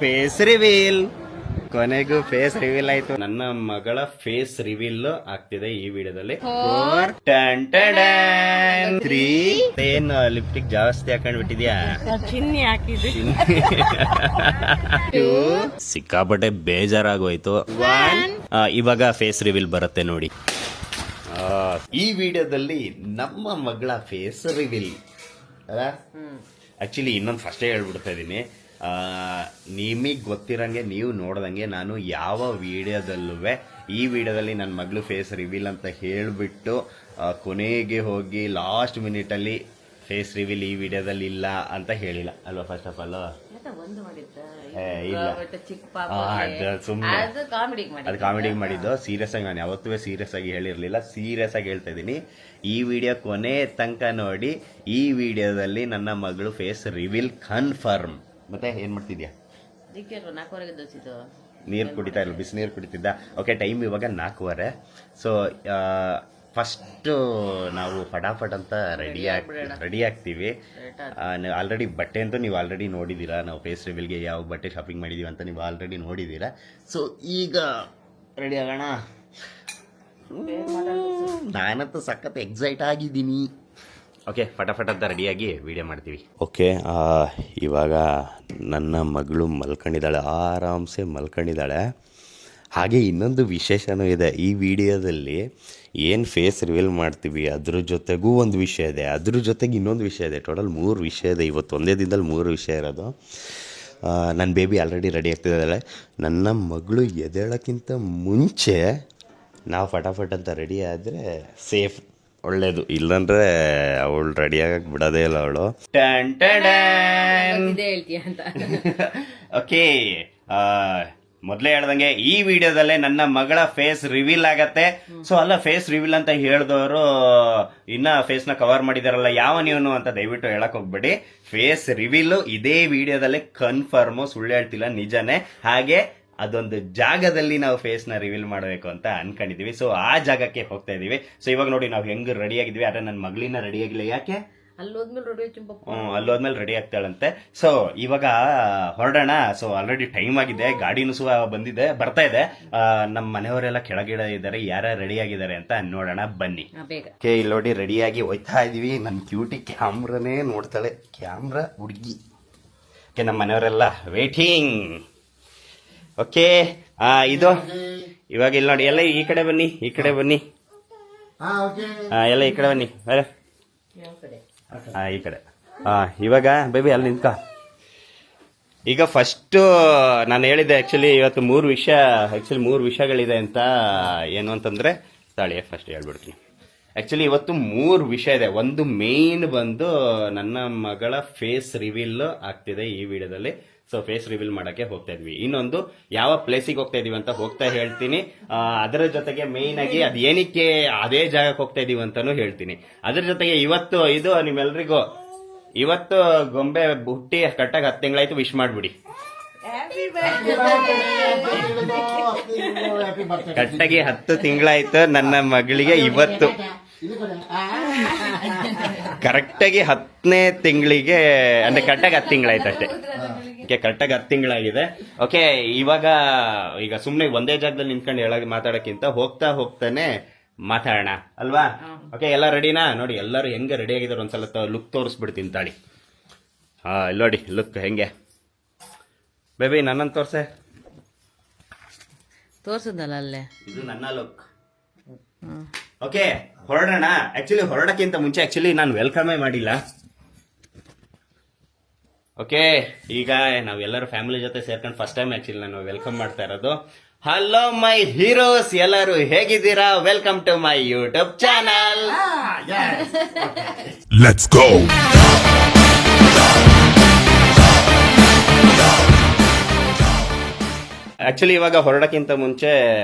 Face reveal, ಕೊನೆಗೂ face reveal ಆಯ್ತು. ನನ್ನ ಮಗಳ ಫೇಸ್ ರಿವೀಲ್ ಆಗ್ತಿದೆ ಈ ವಿಡಿಯೋದಲ್ಲಿ. 3 ಏನ್ ಲಿಪ್ಟಿಕ್ ಜಾಸ್ತಿ ಹಾಕೊಂಡ್ ಬಿಟ್ಟಿದ್ಯಾ? ಚಿನ್ನಿ ಹಾಕಿದ್ವಿ. ಸಿಕ್ಕಾಪಟ್ಟೆ ಬೇಜಾರಾಗೋಯ್ತು. ಇವಾಗ ಫೇಸ್ ರಿವೀಲ್ ಬರುತ್ತೆ ನೋಡಿ. ಈ ವಿಡಿಯೋದಲ್ಲಿ ನಮ್ಮ ಮಗಳ ಫೇಸ್ ರಿವೀಲ್ ಅಲ್ಲ. ಆಕ್ಚುಲಿ ಇನ್ನೊಂದು ಫಸ್ಟೇ ಹೇಳ್ಬಿಡ್ತಾ ಇದೀನಿ, ನಿಮಗೆ ಗೊತ್ತಿರಂಗೆ ನೀವು ನೋಡ್ದಂಗೆ ನಾನು ಯಾವ ವಿಡಿಯೋದಲ್ಲೂ ಈ ವಿಡಿಯೋದಲ್ಲಿ ನನ್ನ ಮಗಳು ಫೇಸ್ ರಿವೀಲ್ ಅಂತ ಹೇಳ್ಬಿಟ್ಟು ಕೊನೆಗೆ ಹೋಗಿ ಲಾಸ್ಟ್ ಮಿನಿಟಲ್ಲಿ ಫೇಸ್ ರಿವೀಲ್ ಈ ವಿಡಿಯೋದಲ್ಲಿ ಇಲ್ಲ ಅಂತ ಹೇಳಿಲ್ಲ ಅಲ್ವಾ? ಫಸ್ಟ್ ಆಫ್ ಆಲ್ ಇಲ್ಲ, ಅದು ಕಾಮಿಡಿಗೆ ಮಾಡಿದ್ದು. ಸೀರಿಯಸ್ ಆಗಿ ನಾನು ಯಾವತ್ತೂ ಸೀರಿಯಸ್ ಆಗಿ ಹೇಳಿರ್ಲಿಲ್ಲ, ಸೀರಿಯಸ್ ಆಗಿ ಹೇಳ್ತಾ ಇದ್ದೀನಿ. ಈ ವಿಡಿಯೋ ಕೊನೆ ತನಕ ನೋಡಿ. ಈ ವಿಡಿಯೋದಲ್ಲಿ ನನ್ನ ಮಗಳು ಫೇಸ್ ರಿವೀಲ್ ಕನ್ಫರ್ಮ್. ಮತ್ತೆ ಏನ್ ಮಾಡ್ತಿದ್ಯಾ? ನೀರು ಕುಡಿತಾ ಇಲ್ಲ, ಬಿಸಿನೀರು ಕುಡಿತಿದ್ದ. ಓಕೆ, ಟೈಮ್ ಇವಾಗ 4:15. ಸೊ ಫಸ್ಟ್ ನಾವು ಫಟಾಫಟ್ ಅಂತ ರೆಡಿ ಆಗ್ತೀವಿ. ಆಲ್ರೆಡಿ ಬಟ್ಟೆ ಅಂತೂ ನೀವು ಆಲ್ರೆಡಿ ನೋಡಿದ್ದೀರಾ. ನಾವು ಫೇಸ್ ರಿವೀಲ್ಗೆ ಯಾವ ಬಟ್ಟೆ ಶಾಪಿಂಗ್ ಮಾಡಿದೀವಿ ಅಂತ ನೀವು ಆಲ್ರೆಡಿ ನೋಡಿದ್ದೀರಾ. ಸೊ ಈಗ ರೆಡಿ ಆಗೋಣ. ನಾನಂತೂ ಸಖತ್ ಎಕ್ಸೈಟ್ ಆಗಿದ್ದೀನಿ. ಓಕೆ, ಫಟಾಫಟ್ ಅಂತ ರೆಡಿಯಾಗಿ ವಿಡಿಯೋ ಮಾಡ್ತೀವಿ. ಓಕೆ, ಇವಾಗ ನನ್ನ ಮಗಳು ಮಲ್ಕೊಂಡಿದ್ದಾಳೆ, ಆರಾಮ್ಸೆ ಮಲ್ಕೊಂಡಿದ್ದಾಳೆ. ಹಾಗೆ ಇನ್ನೊಂದು ವಿಶೇಷನೂ ಇದೆ ಈ ವಿಡಿಯೋದಲ್ಲಿ. ಏನು ಫೇಸ್ ರಿವೀಲ್ ಮಾಡ್ತೀವಿ ಅದ್ರ ಜೊತೆಗೂ ಒಂದು ವಿಷಯ ಇದೆ, ಅದ್ರ ಜೊತೆಗೆ ಇನ್ನೊಂದು ವಿಷಯ ಇದೆ. ಟೋಟಲ್ 3 ವಿಷಯ ಇದೆ ಇವತ್ತು. ಒಂದೇ ದಿನದಲ್ಲಿ 3 ವಿಷಯ ಇರೋದು. ನನ್ನ ಬೇಬಿ ಆಲ್ರೆಡಿ ರೆಡಿ ಆಗ್ತಿದ್ದಾಳೆ. ನನ್ನ ಮಗಳು ಎದ್ದೇಳೋಕ್ಕಿಂತ ಮುಂಚೆ ನಾವು ಫಟಾಫಟ್ ಅಂತ ರೆಡಿ ಆದರೆ ಸೇಫ್, ಒಳ್ಳೇದು. ಇಲ್ಲಾಂದ್ರೆ ಅವಳು ರೆಡಿ ಆಗಕ್ಕೆ ಬಿಡೋದೇ ಇಲ್ಲ ಅವಳು. ಓಕೆ, ಮೊದಲೇ ಹೇಳ್ದಂಗೆ ಈ ವಿಡಿಯೋದಲ್ಲೇ ನನ್ನ ಮಗಳ ಫೇಸ್ ರಿವೀಲ್ ಆಗತ್ತೆ. ಸೊ ಅಲ್ಲ, ಫೇಸ್ ರಿವೀಲ್ ಅಂತ ಹೇಳಿದವರು ಇನ್ನ ಫೇಸ್ ನ ಕವರ್ ಮಾಡಿದಾರಲ್ಲ, ಯಾವ ನೀವನು ಅಂತ ದಯವಿಟ್ಟು ಹೇಳಕ್ ಹೋಗ್ಬೇಡಿ. ಫೇಸ್ ರಿವೀಲ್ ಇದೇ ವಿಡಿಯೋದಲ್ಲೇ ಕನ್ಫರ್ಮ್, ಸುಳ್ಳು ಹೇಳ್ತಿಲ್ಲ, ನಿಜಾನೇ. ಹಾಗೆ ಅದೊಂದು ಜಾಗದಲ್ಲಿ ನಾವು ಫೇಸ್ ನ ರಿವೀಲ್ ಮಾಡಬೇಕು ಅಂತ ಅನ್ಕೊಂಡಿದೀವಿ. ಸೊ ಆ ಜಾಗಕ್ಕೆ ಹೋಗ್ತಾ ಇದೀವಿ. ಸೊ ಇವಾಗ ನೋಡಿ ನಾವು ಹೆಂಗ್ ರೆಡಿ ಆಗಿದ್ವಿ. ಆದ್ರೆ ನನ್ನ ಮಗಳಿನ ರೆಡಿ ಆಗಿಲ್ಲ. ಯಾಕೆ? ಅಲ್ಲೋದ್ಮೇಲೆ ರೆಡಿ ಆಗ್ತಾಳಂತೆ. ಸೊ ಇವಾಗ ಹೊರಡೋಣ. ಸೊ ಆಲ್ರೆಡಿ ಟೈಮ್ ಆಗಿದೆ, ಗಾಡಿನೂ ಸಹ ಬರ್ತಾ ಇದೆ. ನಮ್ಮ ಮನೆಯವರೆಲ್ಲ ಕೆಳಗಿಡ ಇದ್ದಾರೆ, ಯಾರ್ಯಾರು ರೆಡಿ ಆಗಿದ್ದಾರೆ ಅಂತ ನೋಡೋಣ ಬನ್ನಿ. ಓಕೆ, ಇಲ್ಲಿ ನೋಡಿ ರೆಡಿಯಾಗಿ ಹೋಯ್ತಾ ಇದೀವಿ. ನನ್ನ ಕ್ಯೂಟಿ ಕ್ಯಾಮ್ರಾನೇ ನೋಡ್ತಾಳೆ, ಕ್ಯಾಮ್ರಾ ಹುಡುಗಿ. ಓಕೆ, ನಮ್ಮ ಮನೆಯವರೆಲ್ಲ ವೇಟಿಂಗ್. ಓಕೆ, ಇದು ಇವಾಗ ಇಲ್ಲಿ ನೋಡಿ, ಎಲ್ಲ ಈ ಕಡೆ ಬನ್ನಿ, ಈ ಕಡೆ ಬನ್ನಿ, ಎಲ್ಲ ಈ ಕಡೆ ಬನ್ನಿ, ಈ ಕಡೆ. ಇವಾಗ ಬೇಬಿ ಅಲ್ಲಿ ನಿಂತ್ಕ. ಈಗ ಫಸ್ಟ್ ನಾನು ಹೇಳಿದ್ದೆ ಆಕ್ಚುಲಿ ಇವತ್ತು 3 ವಿಷಯಗಳಿದೆ ಅಂತ. ಏನು ಅಂತಂದ್ರೆ ತಾಳಿ ಫಸ್ಟ್ ಹೇಳ್ಬಿಡ್ತೀನಿ. ಆಕ್ಚುಲಿ ಇವತ್ತು 3 ವಿಷಯ ಇದೆ. ಒಂದು ಮೇನ್ ಬಂದು ನನ್ನ ಮಗಳ ಫೇಸ್ ರಿವೀಲ್ ಆಗ್ತಿದೆ ಈ ವಿಡಿಯೋದಲ್ಲಿ. ಸೊ ಫೇಸ್ ರಿವೀಲ್ ಮಾಡಕ್ಕೆ ಹೋಗ್ತಾ ಇದ್ವಿ. ಇನ್ನೊಂದು ಯಾವ ಪ್ಲೇಸಿಗೆ ಹೋಗ್ತಾ ಇದೀವಿ ಅಂತ ಹೇಳ್ತೀನಿ. ಅದರ ಜೊತೆಗೆ ಮೇನ್ ಆಗಿ ಅದ್ ಏನಕ್ಕೆ ಅದೇ ಜಾಗಕ್ಕೆ ಹೋಗ್ತಾ ಇದೀವಿ ಅಂತಾನು ಹೇಳ್ತೀನಿ. ಅದ್ರ ಜೊತೆಗೆ ಇವತ್ತು ಇದು ನಿಮ್ಮೆಲ್ರಿಗೂ ಇವತ್ತು ಗೊಂಬೆ ಹುಟ್ಟಿ ಕಟ್ಟಾಗ 10 ತಿಂಗಳಾಯ್ತು. ವಿಶ್ ಮಾಡ್ಬಿಡಿ. ಕಟ್ಟಾಗಿ 10 ತಿಂಗಳಾಯ್ತು ನನ್ನ ಮಗಳಿಗೆ. ಇವತ್ತು ಕರೆಕ್ಟಾಗಿ 10ನೇ ತಿಂಗಳಿಗೆ, ಅಂದ್ರೆ ಕಟ್ಟಾಗಿ 10 ತಿಂಗಳಾಯ್ತು ಅಷ್ಟೇ. ಕರೆಕ್ಟಾಗಿ 10 ತಿಂಗಳಾಗಿದೆ. ಓಕೆ, ಈಗ ಸುಮ್ನೆ ಒಂದೇ ಜಾಗದಲ್ಲಿ ನಿಂತ್ಕೊಂಡು ಮಾತಾಡಕ್ಕಿಂತ ಹೋಗ್ತಾನೆ ಮಾತಾಡೋಣ ಅಲ್ವಾ? ಓಕೆ, ಎಲ್ಲ ರೆಡಿನಾ? ನೋಡಿ ಎಲ್ಲರೂ ಹೆಂಗೆ ರೆಡಿ ಆಗಿದ್ದಾರೆ ಒಂದ್ಸಲ ಲುಕ್ ತೋರಿಸ್ಬಿಡ್ತೀನಿ ತಾಳಿ. ಇಲ್ಲಿ ನೋಡಿ ಲುಕ್ ಹೆಂಗೆ. ಬೇಬಿ ನನ್ನನ್ನು ತೋರ್ಸದಲ್ಲ ಅಲ್ಲೇ, ಇದು ನನ್ನ ಲುಕ್. ಓಕೆ, ಹೊರಡೋಣ. ಆಕ್ಚುಲಿ ಹೊರಡಕ್ಕಿಂತ ಮುಂಚೆ ನಾನು ವೆಲ್ಕಮೇ ಮಾಡಿಲ್ಲ. ಓಕೆ, ಈಗ ನಾವೆಲ್ಲರೂ ಫ್ಯಾಮಿಲಿ ಜೊತೆ ಸೇರ್ಕೊಂಡು ಫಸ್ಟ್ ಟೈಮ್ ಆಕ್ಚುಲಿ ನಾನು ವೆಲ್ಕಮ್ ಮಾಡ್ತಾ ಇರೋದು. ಹಲೋ ಮೈ ಹೀರೋಸ್, ಎಲ್ಲರೂ ಹೇಗಿದ್ದೀರಾ? Welcome to my YouTube channel. Let's go. Actually ಇವಾಗ ಹೊರಡಕ್ಕಿಂತ ಮುಂಚೆ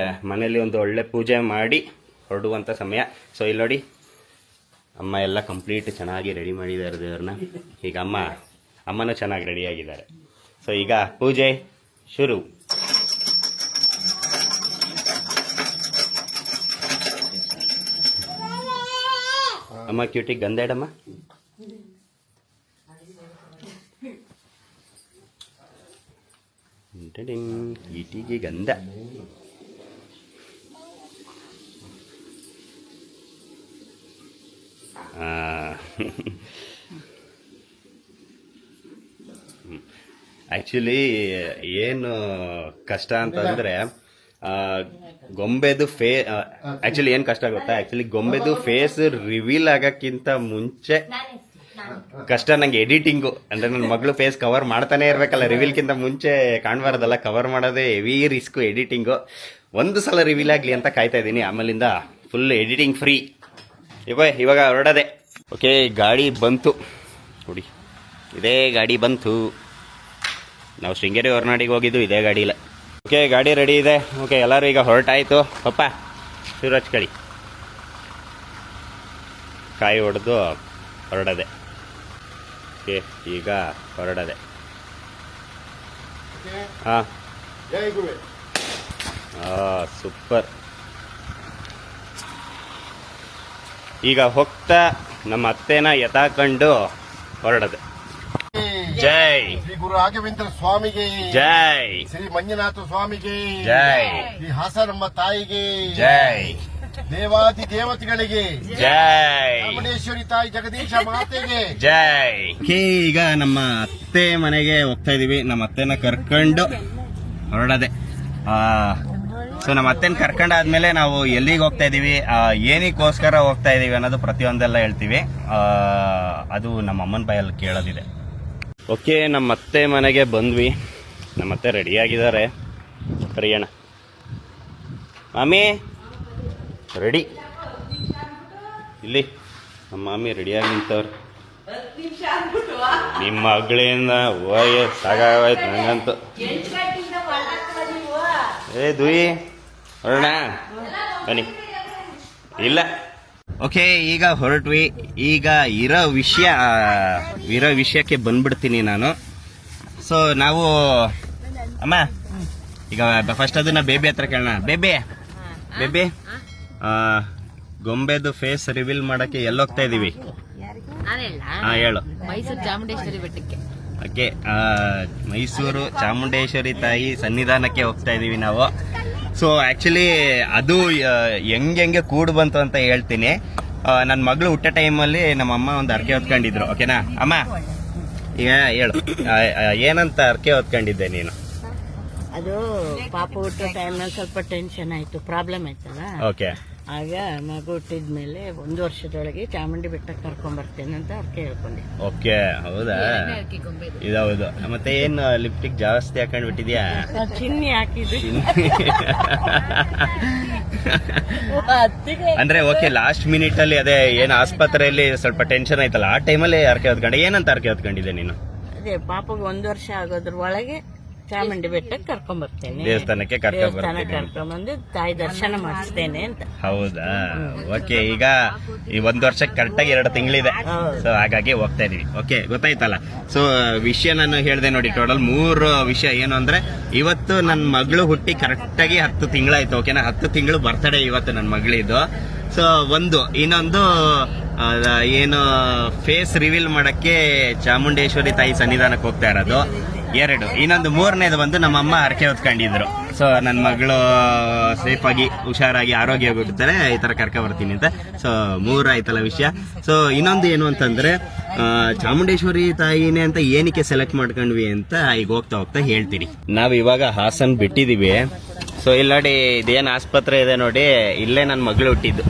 ಮನೇಲಿ ಒಂದು ಒಳ್ಳೆ ಪೂಜೆ ಮಾಡಿ ಹೊರಡುವಂತ ಸಮಯ. ಸೊ ಇಲ್ಲಿ ನೋಡಿ, ಅಮ್ಮ ಎಲ್ಲ ಕಂಪ್ಲೀಟ್ ಚೆನ್ನಾಗಿ ರೆಡಿ ಮಾಡಿದ್ದಾರೆ ದೇವ್ರನ್ನ. ಈಗ ಅಮ್ಮನೂ ಚೆನ್ನಾಗಿ ರೆಡಿಯಾಗಿದ್ದಾರೆ. ಸೊ ಈಗ ಪೂಜೆ ಶುರು. ಅಮ್ಮ ಕ್ಯೂಟಿ ಗಂಧ ಇಡಮ್ಮ. ಈಟಿಗೆ ಗಂಧ. ಆ್ಯಕ್ಚುಲಿ ಏನು ಕಷ್ಟ ಅಂತಂದರೆ ಗೊಂಬೆದು ಆ್ಯಕ್ಚುಲಿ ಏನು ಕಷ್ಟ ಗೊತ್ತಾ, ಆ್ಯಕ್ಚುಲಿ ಗೊಂಬೆದು ಫೇಸ್ ರಿವೀಲ್ ಆಗೋಕ್ಕಿಂತ ಮುಂಚೆ ಕಷ್ಟ ನಂಗೆ ಎಡಿಟಿಂಗು. ಅಂದರೆ ನನ್ನ ಮಗಳು ಫೇಸ್ ಕವರ್ ಮಾಡ್ತಾನೆ ಇರಬೇಕಲ್ಲ, ರಿವೀಲ್ಗಿಂತ ಮುಂಚೆ ಕಾಣಬಾರ್ದಲ್ಲ, ಕವರ್ ಮಾಡೋದೇ ಹೆವಿ ರಿಸ್ಕು ಎಡಿಟಿಂಗು. ಒಂದು ಸಲ ರಿವೀಲ್ ಆಗಲಿ ಅಂತ ಕಾಯ್ತಾ ಇದ್ದೀನಿ, ಆಮೇಲಿಂದ ಫುಲ್ ಎಡಿಟಿಂಗ್ ಫ್ರೀ. ಇವಾಗ ಹೊರಡದೆ. ಓಕೆ, ಗಾಡಿ ಬಂತು ನೋಡಿ, ಇದೇ ಗಾಡಿ ಬಂತು. ನಾವು ಶೃಂಗೇರಿ ಹೊರನಾಡಿಗೆ ಹೋಗಿದ್ದು ಇದೇ ಗಾಡಿ ಇಲ್ಲ. ಓಕೆ, ಗಾಡಿ ರೆಡಿ ಇದೆ. ಓಕೆ, ಎಲ್ಲರೂ ಈಗ ಹೊರಟಾಯಿತು. ಪಪ್ಪ ಶುರು ಹಚ್ಕೊಳ್ಳಿ. ಕಾಯಿ ಹೊಡೆದು ಹೊರಡದೆ. ಓಕೆ, ಈಗ ಹೊರಡದೆ. ಹಾಂ, ಸೂಪರ್. ಈಗ ಹೋಗ್ತಾ ನಮ್ಮ ಅತ್ತೆನ ಎತ್ತಾಕೊಂಡು ಹೊರಡದೆ. ಜೈ ಶ್ರೀ ಗುರು ರಾಘವೇಂದ್ರ ಸ್ವಾಮಿಗೆ ಜೈ, ಶ್ರೀ ಮಂಜುನಾಥ ಸ್ವಾಮಿಗೆ ಜೈ, ಶ್ರೀ ಹಾಸನಮ್ಮ ತಾಯಿಗೆ ಜೈ, ದೇವಾದಿ ದೇವತೆಗಳಿಗೆ ಜೈ, ಚಾಮುಂಡೇಶ್ವರಿ ತಾಯಿ ಜಗದೀಶ ಮಾತೆಗೆ ಜೈ. ಈಗ ನಮ್ಮ ಅತ್ತೆ ಮನೆಗೆ ಹೋಗ್ತಾ ಇದೀವಿ. ನಮ್ಮ ಅತ್ತೆನ ಕರ್ಕೊಂಡು ಹೊರಡದೆ. ಸೊ ನಮ್ಮ ಅತ್ತೆನ ಕರ್ಕೊಂಡಾದ್ಮೇಲೆ ನಾವು ಎಲ್ಲಿಗೆ ಹೋಗ್ತಾ ಇದೀವಿ, ಏನಕ್ಕೋಸ್ಕರ ಹೋಗ್ತಾ ಇದೀವಿ ಅನ್ನೋದು ಪ್ರತಿಯೊಂದೆಲ್ಲ ಹೇಳ್ತೀವಿ. ಅದು ನಮ್ಮ ಅಮ್ಮನ ಬಾಯಲ್ಲಿ ಕೇಳೋದಿದೆ. ಓಕೆ, ನಮ್ಮ ಅತ್ತೆ ಮನೆಗೆ ಬಂದ್ವಿ. ನಮ್ಮ ಅತ್ತೆ ರೆಡಿಯಾಗಿದ್ದಾರೆ. ಕರಿಯೋಣ. ಮಾಮಿ ರೆಡಿ. ಇಲ್ಲಿ ನಮ್ಮ ಮಾಮಿ ರೆಡಿಯಾಗಿ ನಿಂತವ್ರು. ನಿಮ್ಮ ಮಗಳಿಂದ ಹೋಗಿ ಸಾಕಾಗೋಯ್ತು ನಂಗಂತೂ. ದುಯಿ ಹೊರಡೋಣ ಬನ್ನಿ. ಇಲ್ಲ, ಓಕೆ, ಈಗ ಹೊರಟ್ವಿ. ಈಗ ಇರೋ ವಿಷಯಕ್ಕೆ ಬಂದ್ಬಿಡ್ತೀನಿ ನಾನು. ಸೊ ನಾವು ಅಮ್ಮ ಈಗ ಫಸ್ಟ್ ಅದನ್ನ ಬೇಬಿ ಹತ್ರ ಕೇಳೋಣ. ಬೇಬಿ ಗೊಂಬೆದು ಫೇಸ್ ರಿವೀಲ್ ಮಾಡಕ್ಕೆ ಎಲ್ಲೋಗ್ತಾ ಇದೀವಿ? ಹೇಳು. ಮೈಸೂರು ಚಾಮುಂಡೇಶ್ವರಿ ಬೆಟ್ಟಕ್ಕೆ. ಓಕೆ, ಮೈಸೂರು ಚಾಮುಂಡೇಶ್ವರಿ ತಾಯಿ ಸನ್ನಿಧಾನಕ್ಕೆ ಹೋಗ್ತಾ ಇದೀವಿ ನಾವು. ಸೊ ಆಕ್ಚುಲಿ ಅದು ಹೆಂಗೆ ಕೂಡ್ ಬಂತು ಅಂತ ಹೇಳ್ತೀನಿ. ನನ್ನ ಮಗಳು ಹುಟ್ಟೋ ಟೈಮಲ್ಲಿ ನಮ್ಮ ಅಮ್ಮ ಒಂದು ಅರ್ಕೆ ಹೊತ್ಕೊಂಡಿದ್ರು. ಓಕೆನಾ ಅಮ್ಮ? ಈಗ ಹೇಳು, ಏನಂತ ಅರ್ಕೆ ಹೊತ್ಕೊಂಡಿದ್ದೆ ನೀನು? ಅದು ಪಾಪ ಹುಟ್ಟೋ ಟೈಮ್ನಲ್ಲಿ ಸ್ವಲ್ಪ ಟೆನ್ಷನ್ ಆಯ್ತು, ಪ್ರಾಬ್ಲಮ್ ಆಯ್ತಲ್ಲ. ಓಕೆ, ಆಗ ಮಗು ಹುಟ್ಟಿದ್ಮೇಲೆ 1 ವರ್ಷದೊಳಗೆ ಚಾಮುಂಡಿ ಬೆಟ್ಟಕ್ಕೆ ಕರ್ಕೊಂಡ್ ಬರ್ತೇನೆ ಅಂತ ಅರ್ಕೆ ಹೇಳ್ಕೊಂಡೆ. ಓಕೆ, ಹೌದಾ? ಇದೌದು. ಮತ್ತೆ ಏನು ಲಿಪ್ಟಿಕ್ ಜಾಸ್ತಿ ಹಾಕೊಂಡ್ ಬಿಟ್ಟಿದ್ಯಾ? ಚಿನ್ನಿ ಹಾಕಿದ್ದು. ಅಂದ್ರೆ ಓಕೆ, ಲಾಸ್ಟ್ ಮಿನಿಟ್ ಅಲ್ಲಿ ಅದೇ ಏನು ಆಸ್ಪತ್ರೆಯಲ್ಲಿ ಸ್ವಲ್ಪ ಟೆನ್ಷನ್ ಆಯ್ತಲ್ಲ, ಆ ಟೈಮಲ್ಲಿ ಅರ್ಕೆ ಹೊತ್ಕೊಂಡೆ. ಏನಂತ ಅರ್ಕೆ ಹೊತ್ಕೊಂಡಿದ್ದೆ ನೀನು? ಅದೇ ಪಾಪಗೆ 1 ವರ್ಷ ಆಗೋದ್ರ ಒಳಗೆ ಚಾಮುಂಡಿ ಬೆಟ್ಟಕ್ಕೆ ಕರ್ಕೊಂಡ್ ಬರ್ತೇನೆ, ದೇವಸ್ಥಾನಕ್ಕೆ ಕರ್ಕೊಂಡ್ಬಂದು ತಾಯಿ ದರ್ಶನ ಮಾಡಿಸ್ತೇನೆ ಅಂತ. ಹೌದಾ? ಓಕೆ, ಈಗ ಈ 1 ವರ್ಷಕ್ಕೆ ಕರೆಕ್ಟಾಗಿ 2 ತಿಂಗಳಿದೆ. ಸೊ ಹಾಗಾಗಿ ಹೋಗ್ತಾ ಇದೀವಿ. ಓಕೆ, ಗೊತ್ತಾಯ್ತಲ್ಲ. ಸೊ ವಿಷಯ ನಾನು ಹೇಳಿದೆ ನೋಡಿ, ಟೋಟಲ್ 3 ವಿಷಯ. ಏನು ಅಂದ್ರೆ, ಇವತ್ತು ನನ್ನ ಮಗಳು ಹುಟ್ಟಿ ಕರೆಕ್ಟಾಗಿ 10 ತಿಂಗಳಾಯ್ತು. ಓಕೆನಾ? 10 ತಿಂಗಳು ಬರ್ತಡೇ ಇವತ್ತು ನನ್ನ ಮಗಳಿದ್ದು. ಸೊ ಇನ್ನೊಂದು ಏನು ಫೇಸ್ ರಿವೀಲ್ ಮಾಡಕ್ಕೆ ಚಾಮುಂಡೇಶ್ವರಿ ತಾಯಿ ಸನ್ನಿಧಾನಕ್ಕೆ ಹೋಗ್ತಾ ಇರೋದು. 2. ಇನ್ನೊಂದು 3ನೇದು ಬಂದು ನಮ್ಮಮ್ಮ ಅರ್ಕೆ ಹೊತ್ಕೊಂಡಿದ್ರು. ಸೊ ನನ್ನ ಮಗಳು ಸೇಫ್ ಆಗಿ ಹುಷಾರಾಗಿ ಆರೋಗ್ಯವಾಗಿರ್ತಾರೆ, ಈ ತರ ಕರ್ಕ ಬರ್ತೀನಿ ಅಂತ. ಸೊ 3 ಆಯ್ತಲ್ಲ ವಿಷಯ. ಸೊ ಇನ್ನೊಂದು ಏನು ಅಂತಂದ್ರೆ, ಚಾಮುಂಡೇಶ್ವರಿ ತಾಯಿನೇ ಅಂತ ಏನಕ್ಕೆ ಸೆಲೆಕ್ಟ್ ಮಾಡ್ಕೊಂಡ್ವಿ ಅಂತ ಈಗ ಹೋಗ್ತಾ ಹೇಳ್ತೀನಿ. ನಾವ್ ಇವಾಗ ಹಾಸನ್ ಬಿಟ್ಟಿದೀವಿ. ಸೊ ಇಲ್ಲಿ ನೋಡಿ, ಇದೇನು ಆಸ್ಪತ್ರೆ ಇದೆ ನೋಡಿ, ಇಲ್ಲೇ ನನ್ನ ಮಗಳು ಹುಟ್ಟಿದ್ದು.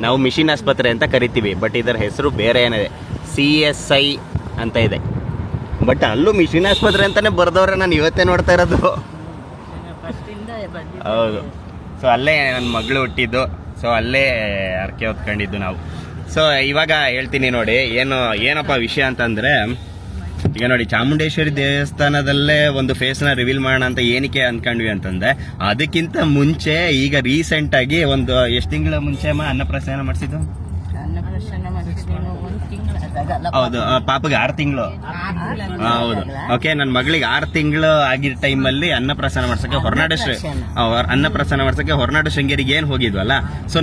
ನಾವು ಮಿಷಿನ್ ಆಸ್ಪತ್ರೆ ಅಂತ ಕರಿತೀವಿ, ಬಟ್ ಇದರ ಹೆಸರು ಬೇರೆ ಏನಿದೆ, CSI ಅಂತ ಇದೆ. ಬಟ್ ಅಲ್ಲೂ ಮಿಷಿನ್ ಆಸ್ಪತ್ರೆ ಅಂತಾನೆ ಬರ್ದವ್ರೆ, ನಾನು ಇವತ್ತೇ ನೋಡ್ತಾ ಇರೋದು. ಹೌದು. ಸೊ ಅಲ್ಲೇ ನನ್ನ ಮಗಳು ಹುಟ್ಟಿದ್ದು. ಸೊ ಅಲ್ಲೇ ಅರ್ಕೆ ಹೊತ್ಕೊಂಡಿದ್ದು ನಾವು. ಸೊ ಇವಾಗ ಹೇಳ್ತೀನಿ ನೋಡಿ, ಏನಪ್ಪ ವಿಷಯ ಅಂತಂದ್ರೆ, ಈಗ ನೋಡಿ, ಚಾಮುಂಡೇಶ್ವರಿ ದೇವಸ್ಥಾನದಲ್ಲೇ ಒಂದು ಫೇಸ್ ನ ರಿವೀಲ್ ಮಾಡೋಣ ಅಂತ ಏನಕ್ಕೆ ಅನ್ಕೊಂಡ್ವಿ ಅಂತಂದ್ರೆ, ಅದಕ್ಕಿಂತ ಮುಂಚೆ ಈಗ ರೀಸೆಂಟ್ ಆಗಿ ಒಂದು ಎಷ್ಟು ತಿಂಗಳ ಮುಂಚೆ ಅನ್ನಪ್ರಸನ್ನ ಮಾಡಿಸಿದ್ದು. ಹೌದು, ಪಾಪಗೆ 6 ತಿಂಗಳು. ಹೌದು. ಓಕೆ, ನನ್ನ ಮಗಳಿಗೆ 6 ತಿಂಗಳು ಆಗಿರೋ ಟೈಮಲ್ಲಿ ಅನ್ನಪ್ರಸನ್ನ ಮಾಡ್ಸಕ್ಕೆ ಹೊರನಾಡು ಶೃಂಗೇರಿಗೆ ಏನ್ ಹೋಗಿದ್ವಲ್ಲ. ಸೊ